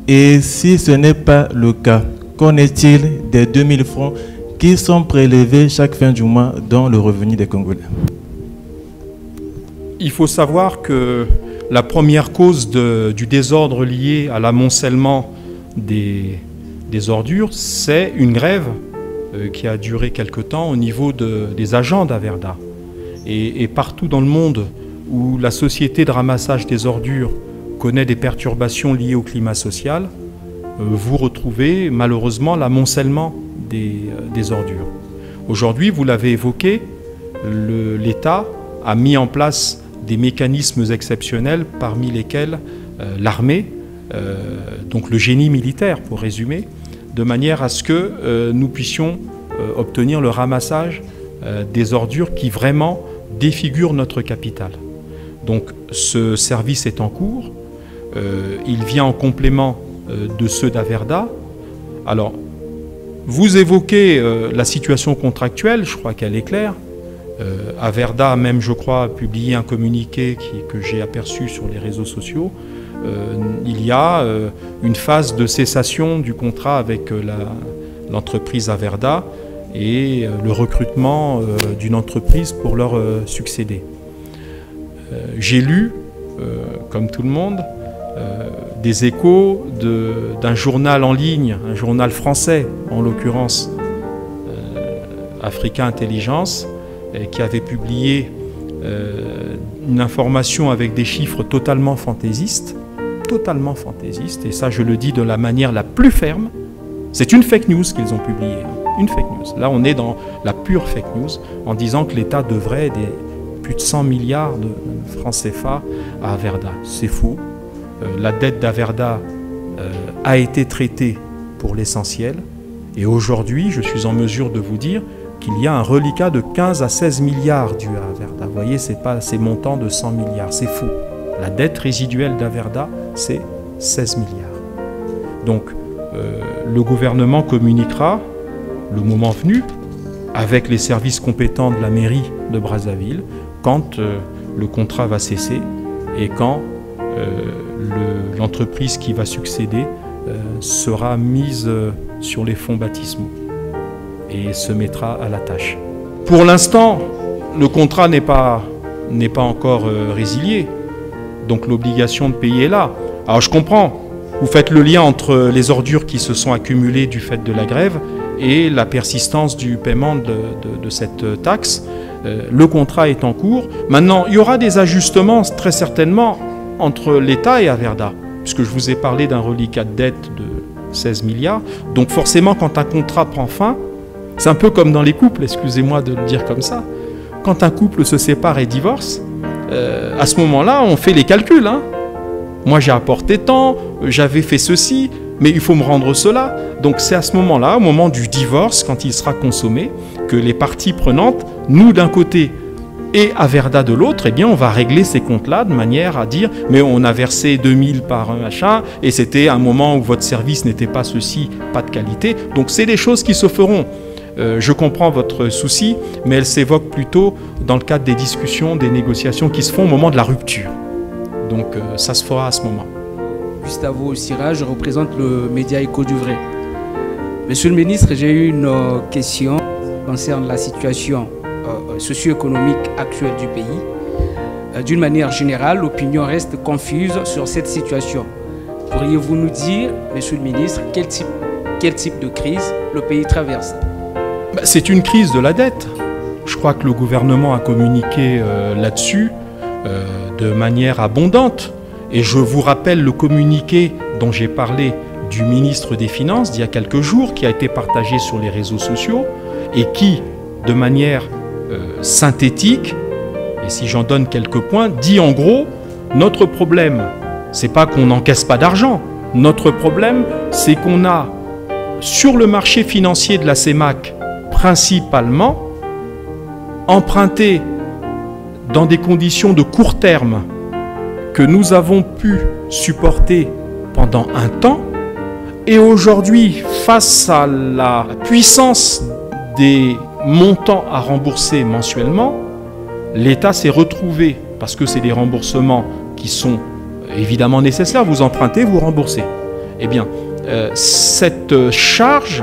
Et si ce n'est pas le cas, qu'en est-il des 2000 francs qui sont prélevés chaque fin du mois dans le revenu des Congolais? Il faut savoir que la première cause du désordre lié à l'amoncellement des ordures, c'est une grève qui a duré quelque temps au niveau des agents d'Averda. Et partout dans le monde où la société de ramassage des ordures connaît des perturbations liées au climat social, vous retrouvez malheureusement l'amoncellement des ordures. Aujourd'hui, vous l'avez évoqué, l'État a mis en place des mécanismes exceptionnels, parmi lesquels l'armée, donc le génie militaire pour résumer, de manière à ce que nous puissions obtenir le ramassage des ordures qui vraiment défigurent notre capitale. Donc ce service est en cours, il vient en complément de ceux d'Averda. Alors, vous évoquez la situation contractuelle, je crois qu'elle est claire. Averda a même, je crois, publié un communiqué que j'ai aperçu sur les réseaux sociaux. Il y a une phase de cessation du contrat avec l'entreprise Averda et le recrutement d'une entreprise pour leur succéder. J'ai lu, comme tout le monde, des échos d'un journal en ligne, un journal français en l'occurrence, Africa Intelligence, qui avait publié une information avec des chiffres totalement fantaisistes, et ça je le dis de la manière la plus ferme, C'est une fake news qu'ils ont publiée, une fake news. Là, on est dans la pure fake news en disant que l'État devrait plus de 100 milliards de francs CFA à Averda. C'est faux. La dette d'Averda a été traitée pour l'essentiel. Et aujourd'hui, je suis en mesure de vous dire qu'il y a un reliquat de 15 à 16 milliards dû à Averda. Vous voyez, ce n'est pas ces montants de 100 milliards, c'est faux. La dette résiduelle d'Averda, c'est 16 milliards. Donc, le gouvernement communiquera, le moment venu, avec les services compétents de la mairie de Brazzaville, quand le contrat va cesser et quand l'entreprise qui va succéder sera mise sur les fonds baptismaux et se mettra à la tâche. Pour l'instant, le contrat n'est pas encore résilié, donc l'obligation de payer est là. Alors je comprends, vous faites le lien entre les ordures qui se sont accumulées du fait de la grève et la persistance du paiement de cette taxe. Le contrat est en cours. Maintenant, il y aura des ajustements très certainement entre l'État et Averda, puisque je vous ai parlé d'un reliquat de dette de 16 milliards. Donc forcément, quand un contrat prend fin, c'est un peu comme dans les couples, excusez-moi de le dire comme ça. Quand un couple se sépare et divorce, à ce moment-là, on fait les calculs. Moi, j'ai apporté tant, j'avais fait ceci, mais il faut me rendre cela. Donc c'est à ce moment-là, au moment du divorce, quand il sera consommé, que les parties prenantes, nous d'un côté et Averda de l'autre, eh bien, on va régler ces comptes-là de manière à dire « mais on a versé 2000 par un machin, et c'était un moment où votre service n'était pas ceci, pas de qualité ». Donc c'est des choses qui se feront. Je comprends votre souci, mais elle s'évoque plutôt dans le cadre des discussions, des négociations qui se font au moment de la rupture. Donc ça se fera à ce moment. Gustavo Sira, je représente le média Écho du Vrai. Monsieur le ministre, j'ai eu une question concernant la situation socio-économique actuelle du pays. D'une manière générale, l'opinion reste confuse sur cette situation. Pourriez-vous nous dire, monsieur le ministre, quel type de crise le pays traverse? C'est une crise de la dette. Je crois que le gouvernement a communiqué là-dessus de manière abondante. Et je vous rappelle le communiqué dont j'ai parlé du ministre des Finances d'il y a quelques jours, qui a été partagé sur les réseaux sociaux et qui, de manière synthétique, et si j'en donne quelques points, dit en gros, notre problème, c'est pas qu'on n'encaisse pas d'argent. Notre problème, c'est qu'on a, sur le marché financier de la CEMAC, principalement, emprunté dans des conditions de court terme que nous avons pu supporter pendant un temps, et aujourd'hui, face à la puissance des montants à rembourser mensuellement, l'État s'est retrouvé, parce que c'est des remboursements qui sont évidemment nécessaires, vous empruntez, vous remboursez. Eh bien, cette charge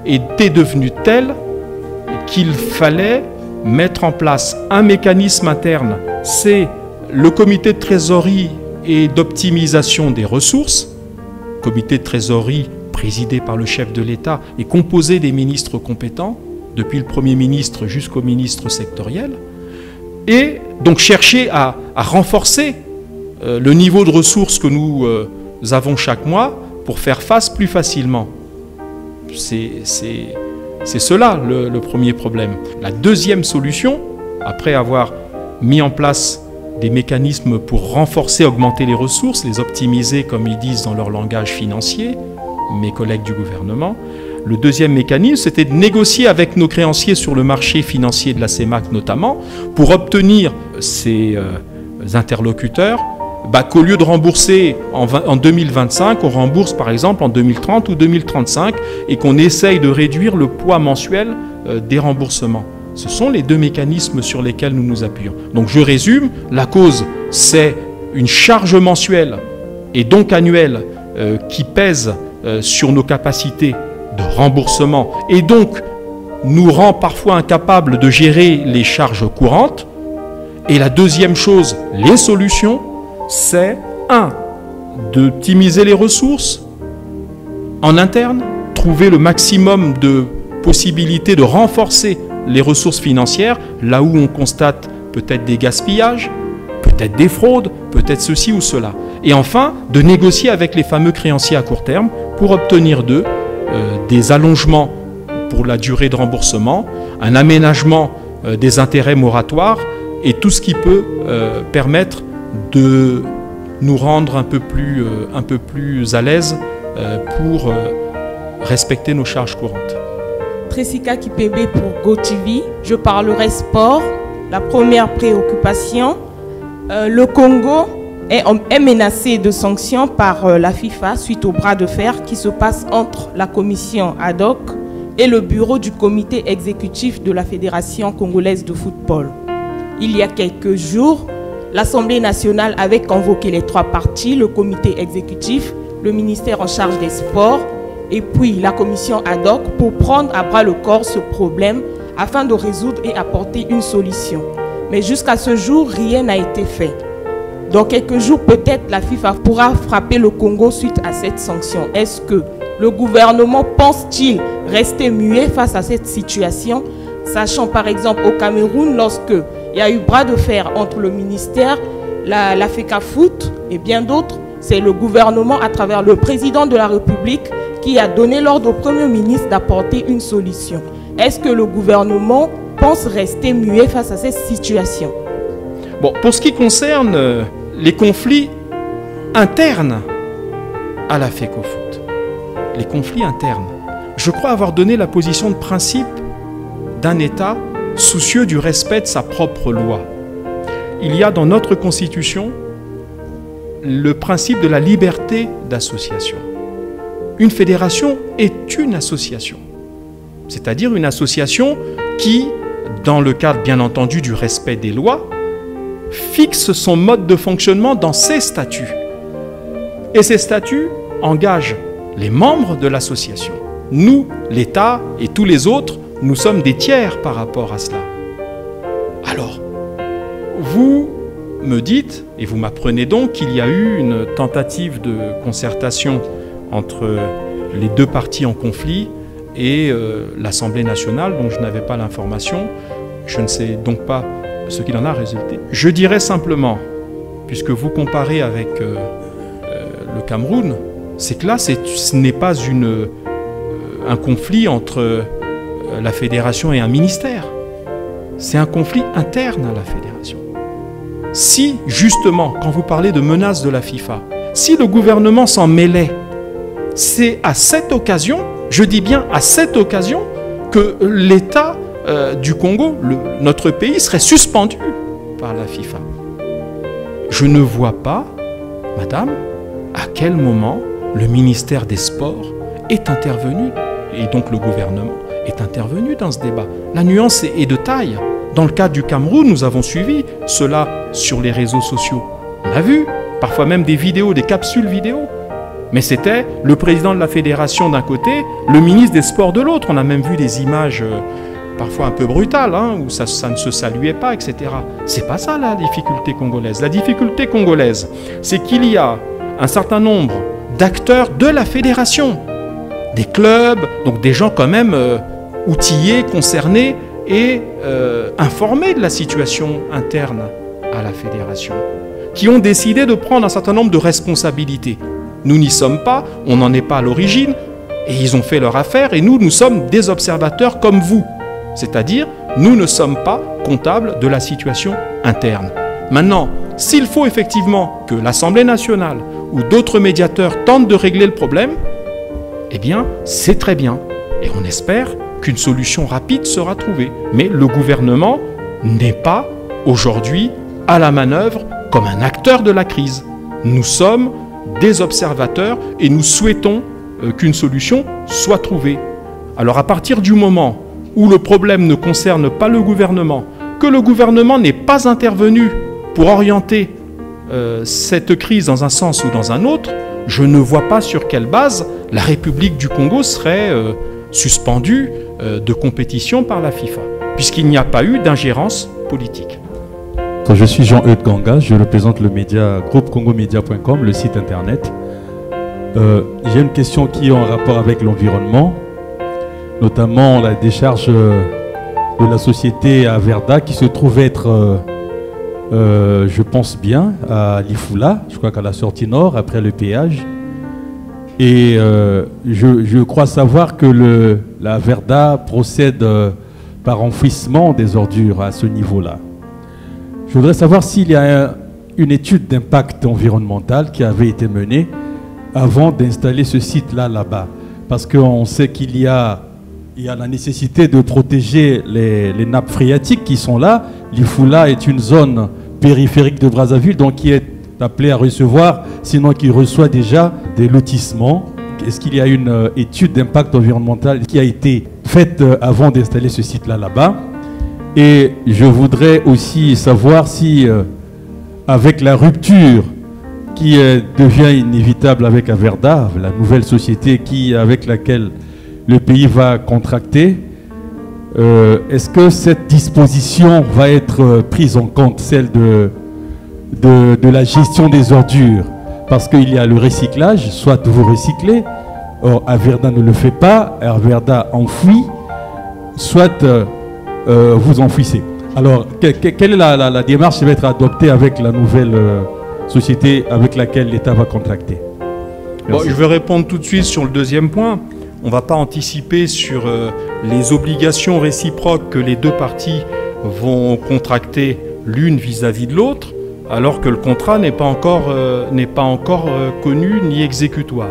était devenue telle qu'il fallait mettre en place un mécanisme interne, c'est le comité de trésorerie et d'optimisation des ressources. Le comité de trésorerie présidé par le chef de l'État est composé des ministres compétents, depuis le Premier ministre jusqu'au ministre sectoriel, et donc chercher à renforcer le niveau de ressources que nous avons chaque mois pour faire face plus facilement. C'est cela le premier problème. La deuxième solution, après avoir mis en place des mécanismes pour renforcer, augmenter les ressources, les optimiser comme ils disent dans leur langage financier, mes collègues du gouvernement, le deuxième mécanisme, c'était de négocier avec nos créanciers sur le marché financier de la CEMAC notamment, pour obtenir ces interlocuteurs qu'au lieu de rembourser en 2025, on rembourse par exemple en 2030 ou 2035 et qu'on essaye de réduire le poids mensuel des remboursements. Ce sont les deux mécanismes sur lesquels nous nous appuyons. Donc je résume, la cause c'est une charge mensuelle et donc annuelle qui pèse sur nos capacités de remboursement et donc nous rend parfois incapables de gérer les charges courantes. Et la deuxième chose, les solutions, c'est d'optimiser les ressources en interne, trouver le maximum de possibilités de renforcer les ressources financières, là où on constate peut-être des gaspillages, peut-être des fraudes, peut-être ceci ou cela. Et enfin, de négocier avec les fameux créanciers à court terme pour obtenir d'eux des allongements pour la durée de remboursement, un aménagement des intérêts moratoires et tout ce qui peut permettre de nous rendre un peu plus à l'aise pour respecter nos charges courantes. Tressika Kipembe pour GoTV. Je parlerai sport. La première préoccupation, le Congo est menacé de sanctions par la FIFA suite au bras de fer qui se passe entre la commission ad hoc et le bureau du comité exécutif de la Fédération congolaise de football. Il y a quelques jours, l'Assemblée nationale avait convoqué les 3 parties, le comité exécutif, le ministère en charge des sports et puis la commission ad hoc pour prendre à bras le corps ce problème afin de résoudre et apporter une solution. Mais jusqu'à ce jour, rien n'a été fait. Dans quelques jours, peut-être la FIFA pourra frapper le Congo suite à cette sanction. Est-ce que le gouvernement pense-t-il rester muet face à cette situation, sachant par exemple au Cameroun, lorsque il y a eu bras de fer entre le ministère, la FECAFOOT et bien d'autres, c'est le gouvernement à travers le président de la République qui a donné l'ordre au Premier ministre d'apporter une solution. Est-ce que le gouvernement pense rester muet face à cette situation? Bon, pour ce qui concerne les conflits internes à la FECAFOOT, les conflits internes, je crois avoir donné la position de principe d'un État soucieux du respect de sa propre loi. Il y a dans notre Constitution le principe de la liberté d'association. Une fédération est une association, c'est-à-dire une association qui, dans le cadre bien entendu du respect des lois, fixe son mode de fonctionnement dans ses statuts. Et ces statuts engagent les membres de l'association. Nous, l'État et tous les autres, nous sommes des tiers par rapport à cela. Alors, vous me dites, et vous m'apprenez donc qu'il y a eu une tentative de concertation entre les 2 parties en conflit et l'Assemblée nationale, dont je n'avais pas l'information. Je ne sais donc pas ce qu'il en a résulté. Je dirais simplement, puisque vous comparez avec le Cameroun, c'est que là, ce n'est pas un conflit entre la fédération et un ministère. C'est un conflit interne à la fédération. Si, justement, quand vous parlez de menaces de la FIFA, si le gouvernement s'en mêlait, c'est à cette occasion, je dis bien à cette occasion, que l'État du Congo, notre pays, serait suspendu par la FIFA. Je ne vois pas, madame, à quel moment le ministère des Sports est intervenu, et donc le gouvernement est intervenu dans ce débat. La nuance est de taille. Dans le cas du Cameroun, nous avons suivi cela sur les réseaux sociaux. On a vu, parfois même des vidéos, des capsules vidéo. Mais c'était le président de la fédération d'un côté, le ministre des Sports de l'autre. On a même vu des images parfois un peu brutales, hein, où ça ne se saluait pas, etc. C'est pas ça la difficulté congolaise. La difficulté congolaise, c'est qu'il y a un certain nombre d'acteurs de la fédération, des clubs, donc des gens quand même outillés, concernés et informés de la situation interne à la fédération, qui ont décidé de prendre un certain nombre de responsabilités. Nous n'y sommes pas, on n'en est pas à l'origine, et ils ont fait leur affaire, et nous sommes des observateurs comme vous. C'est-à-dire, nous ne sommes pas comptables de la situation interne. Maintenant, s'il faut effectivement que l'Assemblée nationale ou d'autres médiateurs tentent de régler le problème, eh bien, c'est très bien. Et on espère qu'une solution rapide sera trouvée. Mais le gouvernement n'est pas aujourd'hui à la manœuvre comme un acteur de la crise. Nous sommes des observateurs et nous souhaitons qu'une solution soit trouvée. Alors à partir du moment où le problème ne concerne pas le gouvernement, que le gouvernement n'est pas intervenu pour orienter cette crise dans un sens ou dans un autre, je ne vois pas sur quelle base la République du Congo serait suspendue de compétition par la FIFA, puisqu'il n'y a pas eu d'ingérence politique. Je suis Jean-Eudes Ganga, je représente le média groupe congomedia.com, le site internet. J'ai une question qui est en rapport avec l'environnement, notamment la décharge de la société à Verda qui se trouve être, je pense bien, à Lifula, je crois qu'à la sortie nord, après le péage. Et je crois savoir que la Verda procède par enfouissement des ordures à ce niveau-là. Je voudrais savoir s'il y a une étude d'impact environnemental qui avait été menée avant d'installer ce site-là là-bas. Parce qu'on sait qu'il y a la nécessité de protéger les nappes phréatiques qui sont là. L'Ifula est une zone périphérique de Brazzaville, donc qui est appelé à recevoir, sinon qui reçoit déjà des lotissements. Est-ce qu'il y a une étude d'impact environnemental qui a été faite avant d'installer ce site-là là-bas? Et je voudrais aussi savoir si, avec la rupture qui devient inévitable avec Averda, la nouvelle société avec laquelle le pays va contracter, est-ce que cette disposition va être prise en compte, celle de la gestion des ordures? Parce qu'il y a le recyclage, soit vous recyclez, or Averda ne le fait pas, Averda enfouit, soit vous enfouissez. Alors, quelle est la démarche qui va être adoptée avec la nouvelle société avec laquelle l'État va contracter? Bon, je vais répondre tout de suite sur le deuxième point. On ne va pas anticiper sur les obligations réciproques que les deux parties vont contracter l'une vis-à-vis de l'autre, alors que le contrat n'est pas encore connu ni exécutoire.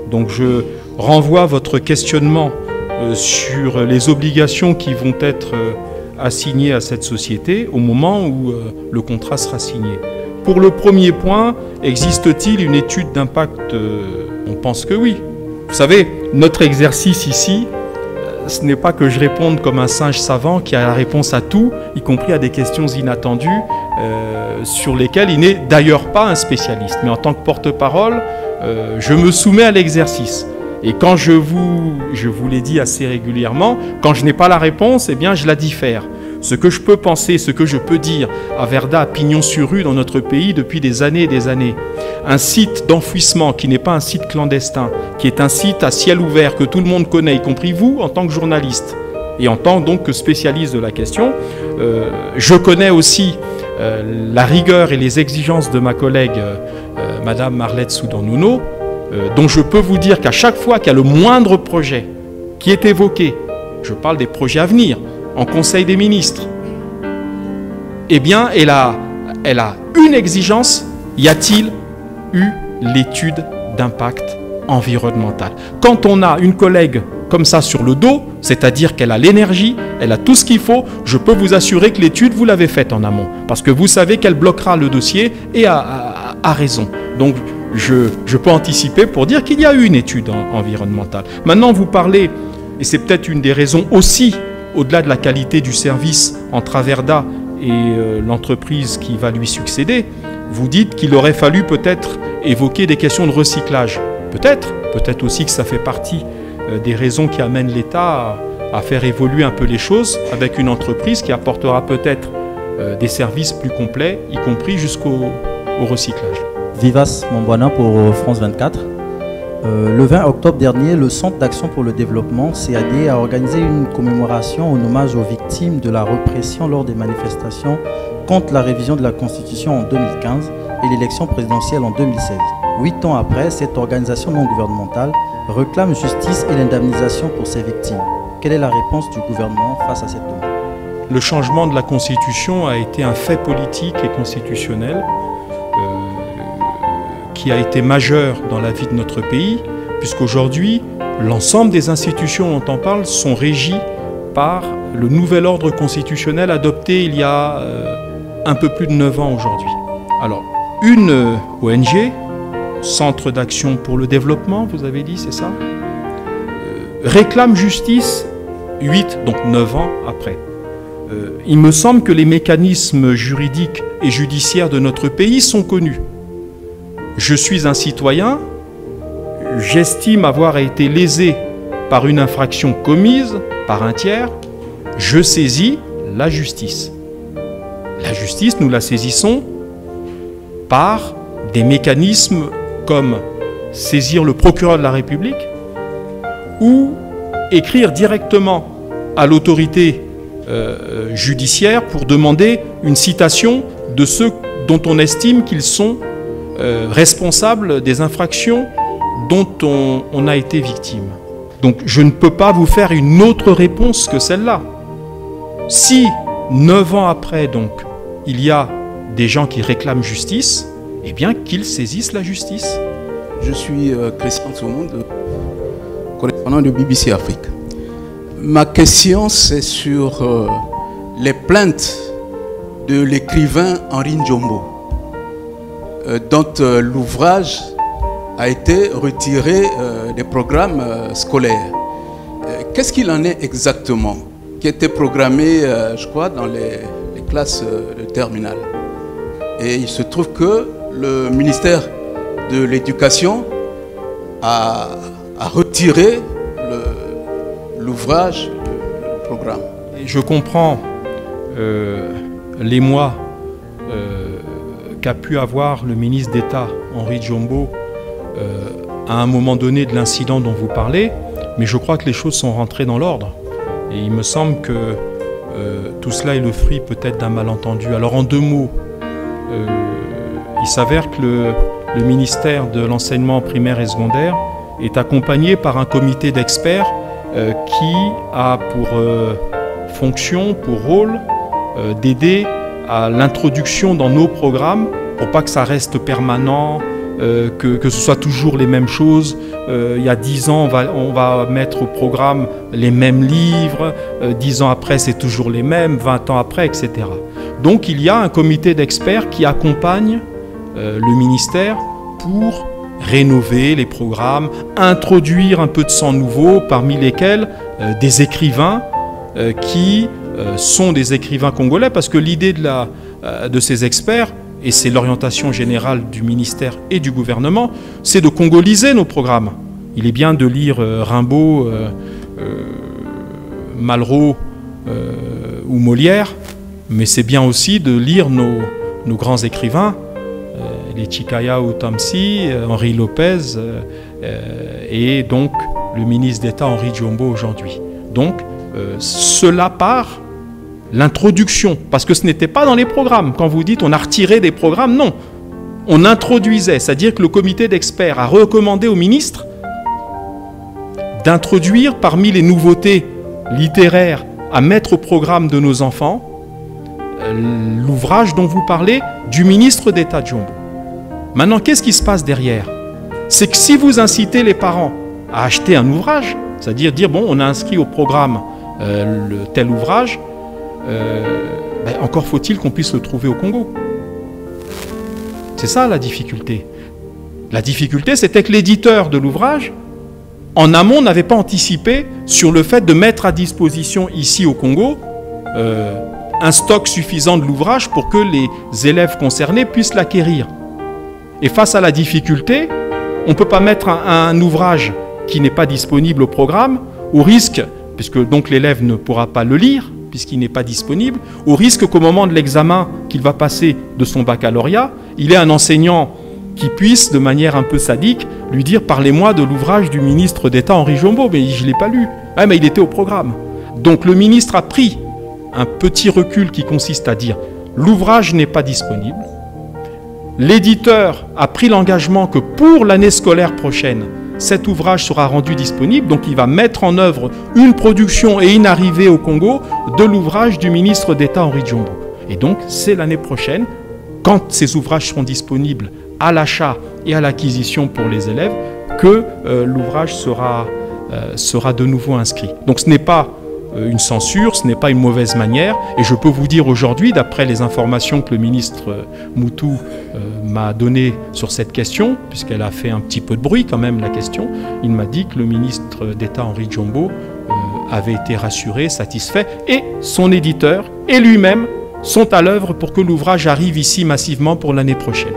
Donc je renvoie votre questionnement sur les obligations qui vont être assignées à cette société au moment où le contrat sera signé. Pour le premier point, existe-t-il une étude d'impact? On pense que oui. Vous savez, notre exercice ici, ce n'est pas que je réponde comme un singe savant qui a la réponse à tout, y compris à des questions inattendues sur lesquelles il n'est d'ailleurs pas un spécialiste. Mais en tant que porte-parole, je me soumets à l'exercice. Et quand je vous l'ai dit assez régulièrement, quand je n'ai pas la réponse, eh bien je la diffère. Ce que je peux penser, ce que je peux dire à Verda, à pignon sur rue dans notre pays depuis des années et des années. Un site d'enfouissement qui n'est pas un site clandestin, qui est un site à ciel ouvert que tout le monde connaît, y compris vous en tant que journaliste et en tant donc que spécialiste de la question. Je connais aussi la rigueur et les exigences de ma collègue Madame Marlette Soudan-Nouno, dont je peux vous dire qu'à chaque fois qu'il y a le moindre projet qui est évoqué, je parle des projets à venir, en Conseil des ministres, eh bien, elle a une exigence: y a-t-il eu l'étude d'impact environnemental? Quand on a une collègue comme ça sur le dos, c'est-à-dire qu'elle a l'énergie, elle a tout ce qu'il faut, je peux vous assurer que l'étude, vous l'avez faite en amont, parce que vous savez qu'elle bloquera le dossier et a raison. Donc, je peux anticiper pour dire qu'il y a eu une étude environnementale. Maintenant, vous parlez, et c'est peut-être une des raisons aussi, au-delà de la qualité du service entre Averda et l'entreprise qui va lui succéder, vous dites qu'il aurait fallu peut-être évoquer des questions de recyclage. Peut-être aussi que ça fait partie des raisons qui amènent l'État à faire évoluer un peu les choses avec une entreprise qui apportera peut-être des services plus complets, y compris jusqu'au recyclage. Vivas Mombwana pour France 24. Le 20 octobre dernier, le Centre d'action pour le développement, CAD, a organisé une commémoration en hommage aux victimes de la répression lors des manifestations contre la révision de la Constitution en 2015 et l'élection présidentielle en 2016. 8 ans après, cette organisation non gouvernementale réclame justice et l'indemnisation pour ces victimes. Quelle est la réponse du gouvernement face à cette demande? Le changement de la Constitution a été un fait politique et constitutionnel qui a été majeur dans la vie de notre pays, puisqu'aujourd'hui, l'ensemble des institutions dont on parle sont régies par le nouvel ordre constitutionnel adopté il y a un peu plus de 9 ans aujourd'hui. Alors, une ONG, Centre d'action pour le développement, vous avez dit, c'est ça, réclame justice 9 ans après. Il me semble que les mécanismes juridiques et judiciaires de notre pays sont connus. Je suis un citoyen, j'estime avoir été lésé par une infraction commise par un tiers, je saisis la justice. La justice, nous la saisissons par des mécanismes comme saisir le procureur de la République ou écrire directement à l'autorité judiciaire pour demander une citation de ceux dont on estime qu'ils sont responsables des infractions dont on a été victime. Donc je ne peux pas vous faire une autre réponse que celle-là. Si 9 ans après, donc, il y a des gens qui réclament justice, eh bien qu'ils saisissent la justice. Je suis Christian Soumoun, correspondant de BBC Afrique. Ma question, c'est sur les plaintes de l'écrivain Henri Njombo, dont l'ouvrage a été retiré des programmes scolaires. Qu'est-ce qu'il en est exactement, qui était programmé, je crois, dans les classes de terminale? Et il se trouve que le ministère de l'Éducation a retiré l'ouvrage, le programme. Et je comprends l'émoi qu'a pu avoir le ministre d'État Henri Njombo à un moment donné de l'incident dont vous parlez, mais je crois que les choses sont rentrées dans l'ordre. Et il me semble que tout cela est le fruit peut-être d'un malentendu. Alors en 2 mots, il s'avère que le ministère de l'enseignement primaire et secondaire est accompagné par un comité d'experts qui a pour fonction, pour rôle, d'aider à l'introduction dans nos programmes, pour pas que ça reste permanent, que ce soit toujours les mêmes choses. Il y a 10 ans, on va mettre au programme les mêmes livres, 10 ans après, c'est toujours les mêmes, 20 ans après, etc. Donc il y a un comité d'experts qui accompagne le ministère pour rénover les programmes, introduire un peu de sang nouveau, parmi lesquels des écrivains qui sont des écrivains congolais, parce que l'idée de ces experts, et c'est l'orientation générale du ministère et du gouvernement, c'est de congoliser nos programmes. Il est bien de lire Rimbaud, Malraux ou Molière, mais c'est bien aussi de lire nos grands écrivains, les Chikaya Utamsi, Henri Lopez, et donc le ministre d'État Henri Njombo aujourd'hui. Donc cela part l'introduction, parce que ce n'était pas dans les programmes. Quand vous dites on a retiré des programmes, non. On introduisait, c'est-à-dire que le comité d'experts a recommandé au ministre d'introduire parmi les nouveautés littéraires à mettre au programme de nos enfants l'ouvrage dont vous parlez du ministre d'État Njombo. Maintenant, qu'est-ce qui se passe derrière? C'est que si vous incitez les parents à acheter un ouvrage, c'est-à-dire dire, bon, on a inscrit au programme tel ouvrage, encore faut-il qu'on puisse le trouver au Congo. C'est ça la difficulté. La difficulté, c'était que l'éditeur de l'ouvrage, en amont, n'avait pas anticipé sur le fait de mettre à disposition ici au Congo un stock suffisant de l'ouvrage pour que les élèves concernés puissent l'acquérir. Et face à la difficulté, on ne peut pas mettre un ouvrage qui n'est pas disponible au programme, au risque, puisque donc l'élève ne pourra pas le lire, puisqu'il n'est pas disponible, au risque qu'au moment de l'examen qu'il va passer de son baccalauréat, il ait un enseignant qui puisse, de manière un peu sadique, lui dire « Parlez-moi de l'ouvrage du ministre d'État Henri Njombo ». Mais je ne l'ai pas lu. Ah, mais il était au programme. Donc le ministre a pris un petit recul qui consiste à dire « L'ouvrage n'est pas disponible ». L'éditeur a pris l'engagement que pour l'année scolaire prochaine, cet ouvrage sera rendu disponible, donc il va mettre en œuvre une production et une arrivée au Congo de l'ouvrage du ministre d'État Henri Njombo. Et donc, c'est l'année prochaine, quand ces ouvrages seront disponibles à l'achat et à l'acquisition pour les élèves, que l'ouvrage sera de nouveau inscrit. Donc ce n'est pas une censure, ce n'est pas une mauvaise manière, et je peux vous dire aujourd'hui, d'après les informations que le ministre Moutou m'a données sur cette question, puisqu'elle a fait un petit peu de bruit quand même la question, il m'a dit que le ministre d'État Henri Njombo avait été rassuré, satisfait, et son éditeur et lui-même sont à l'œuvre pour que l'ouvrage arrive ici massivement pour l'année prochaine.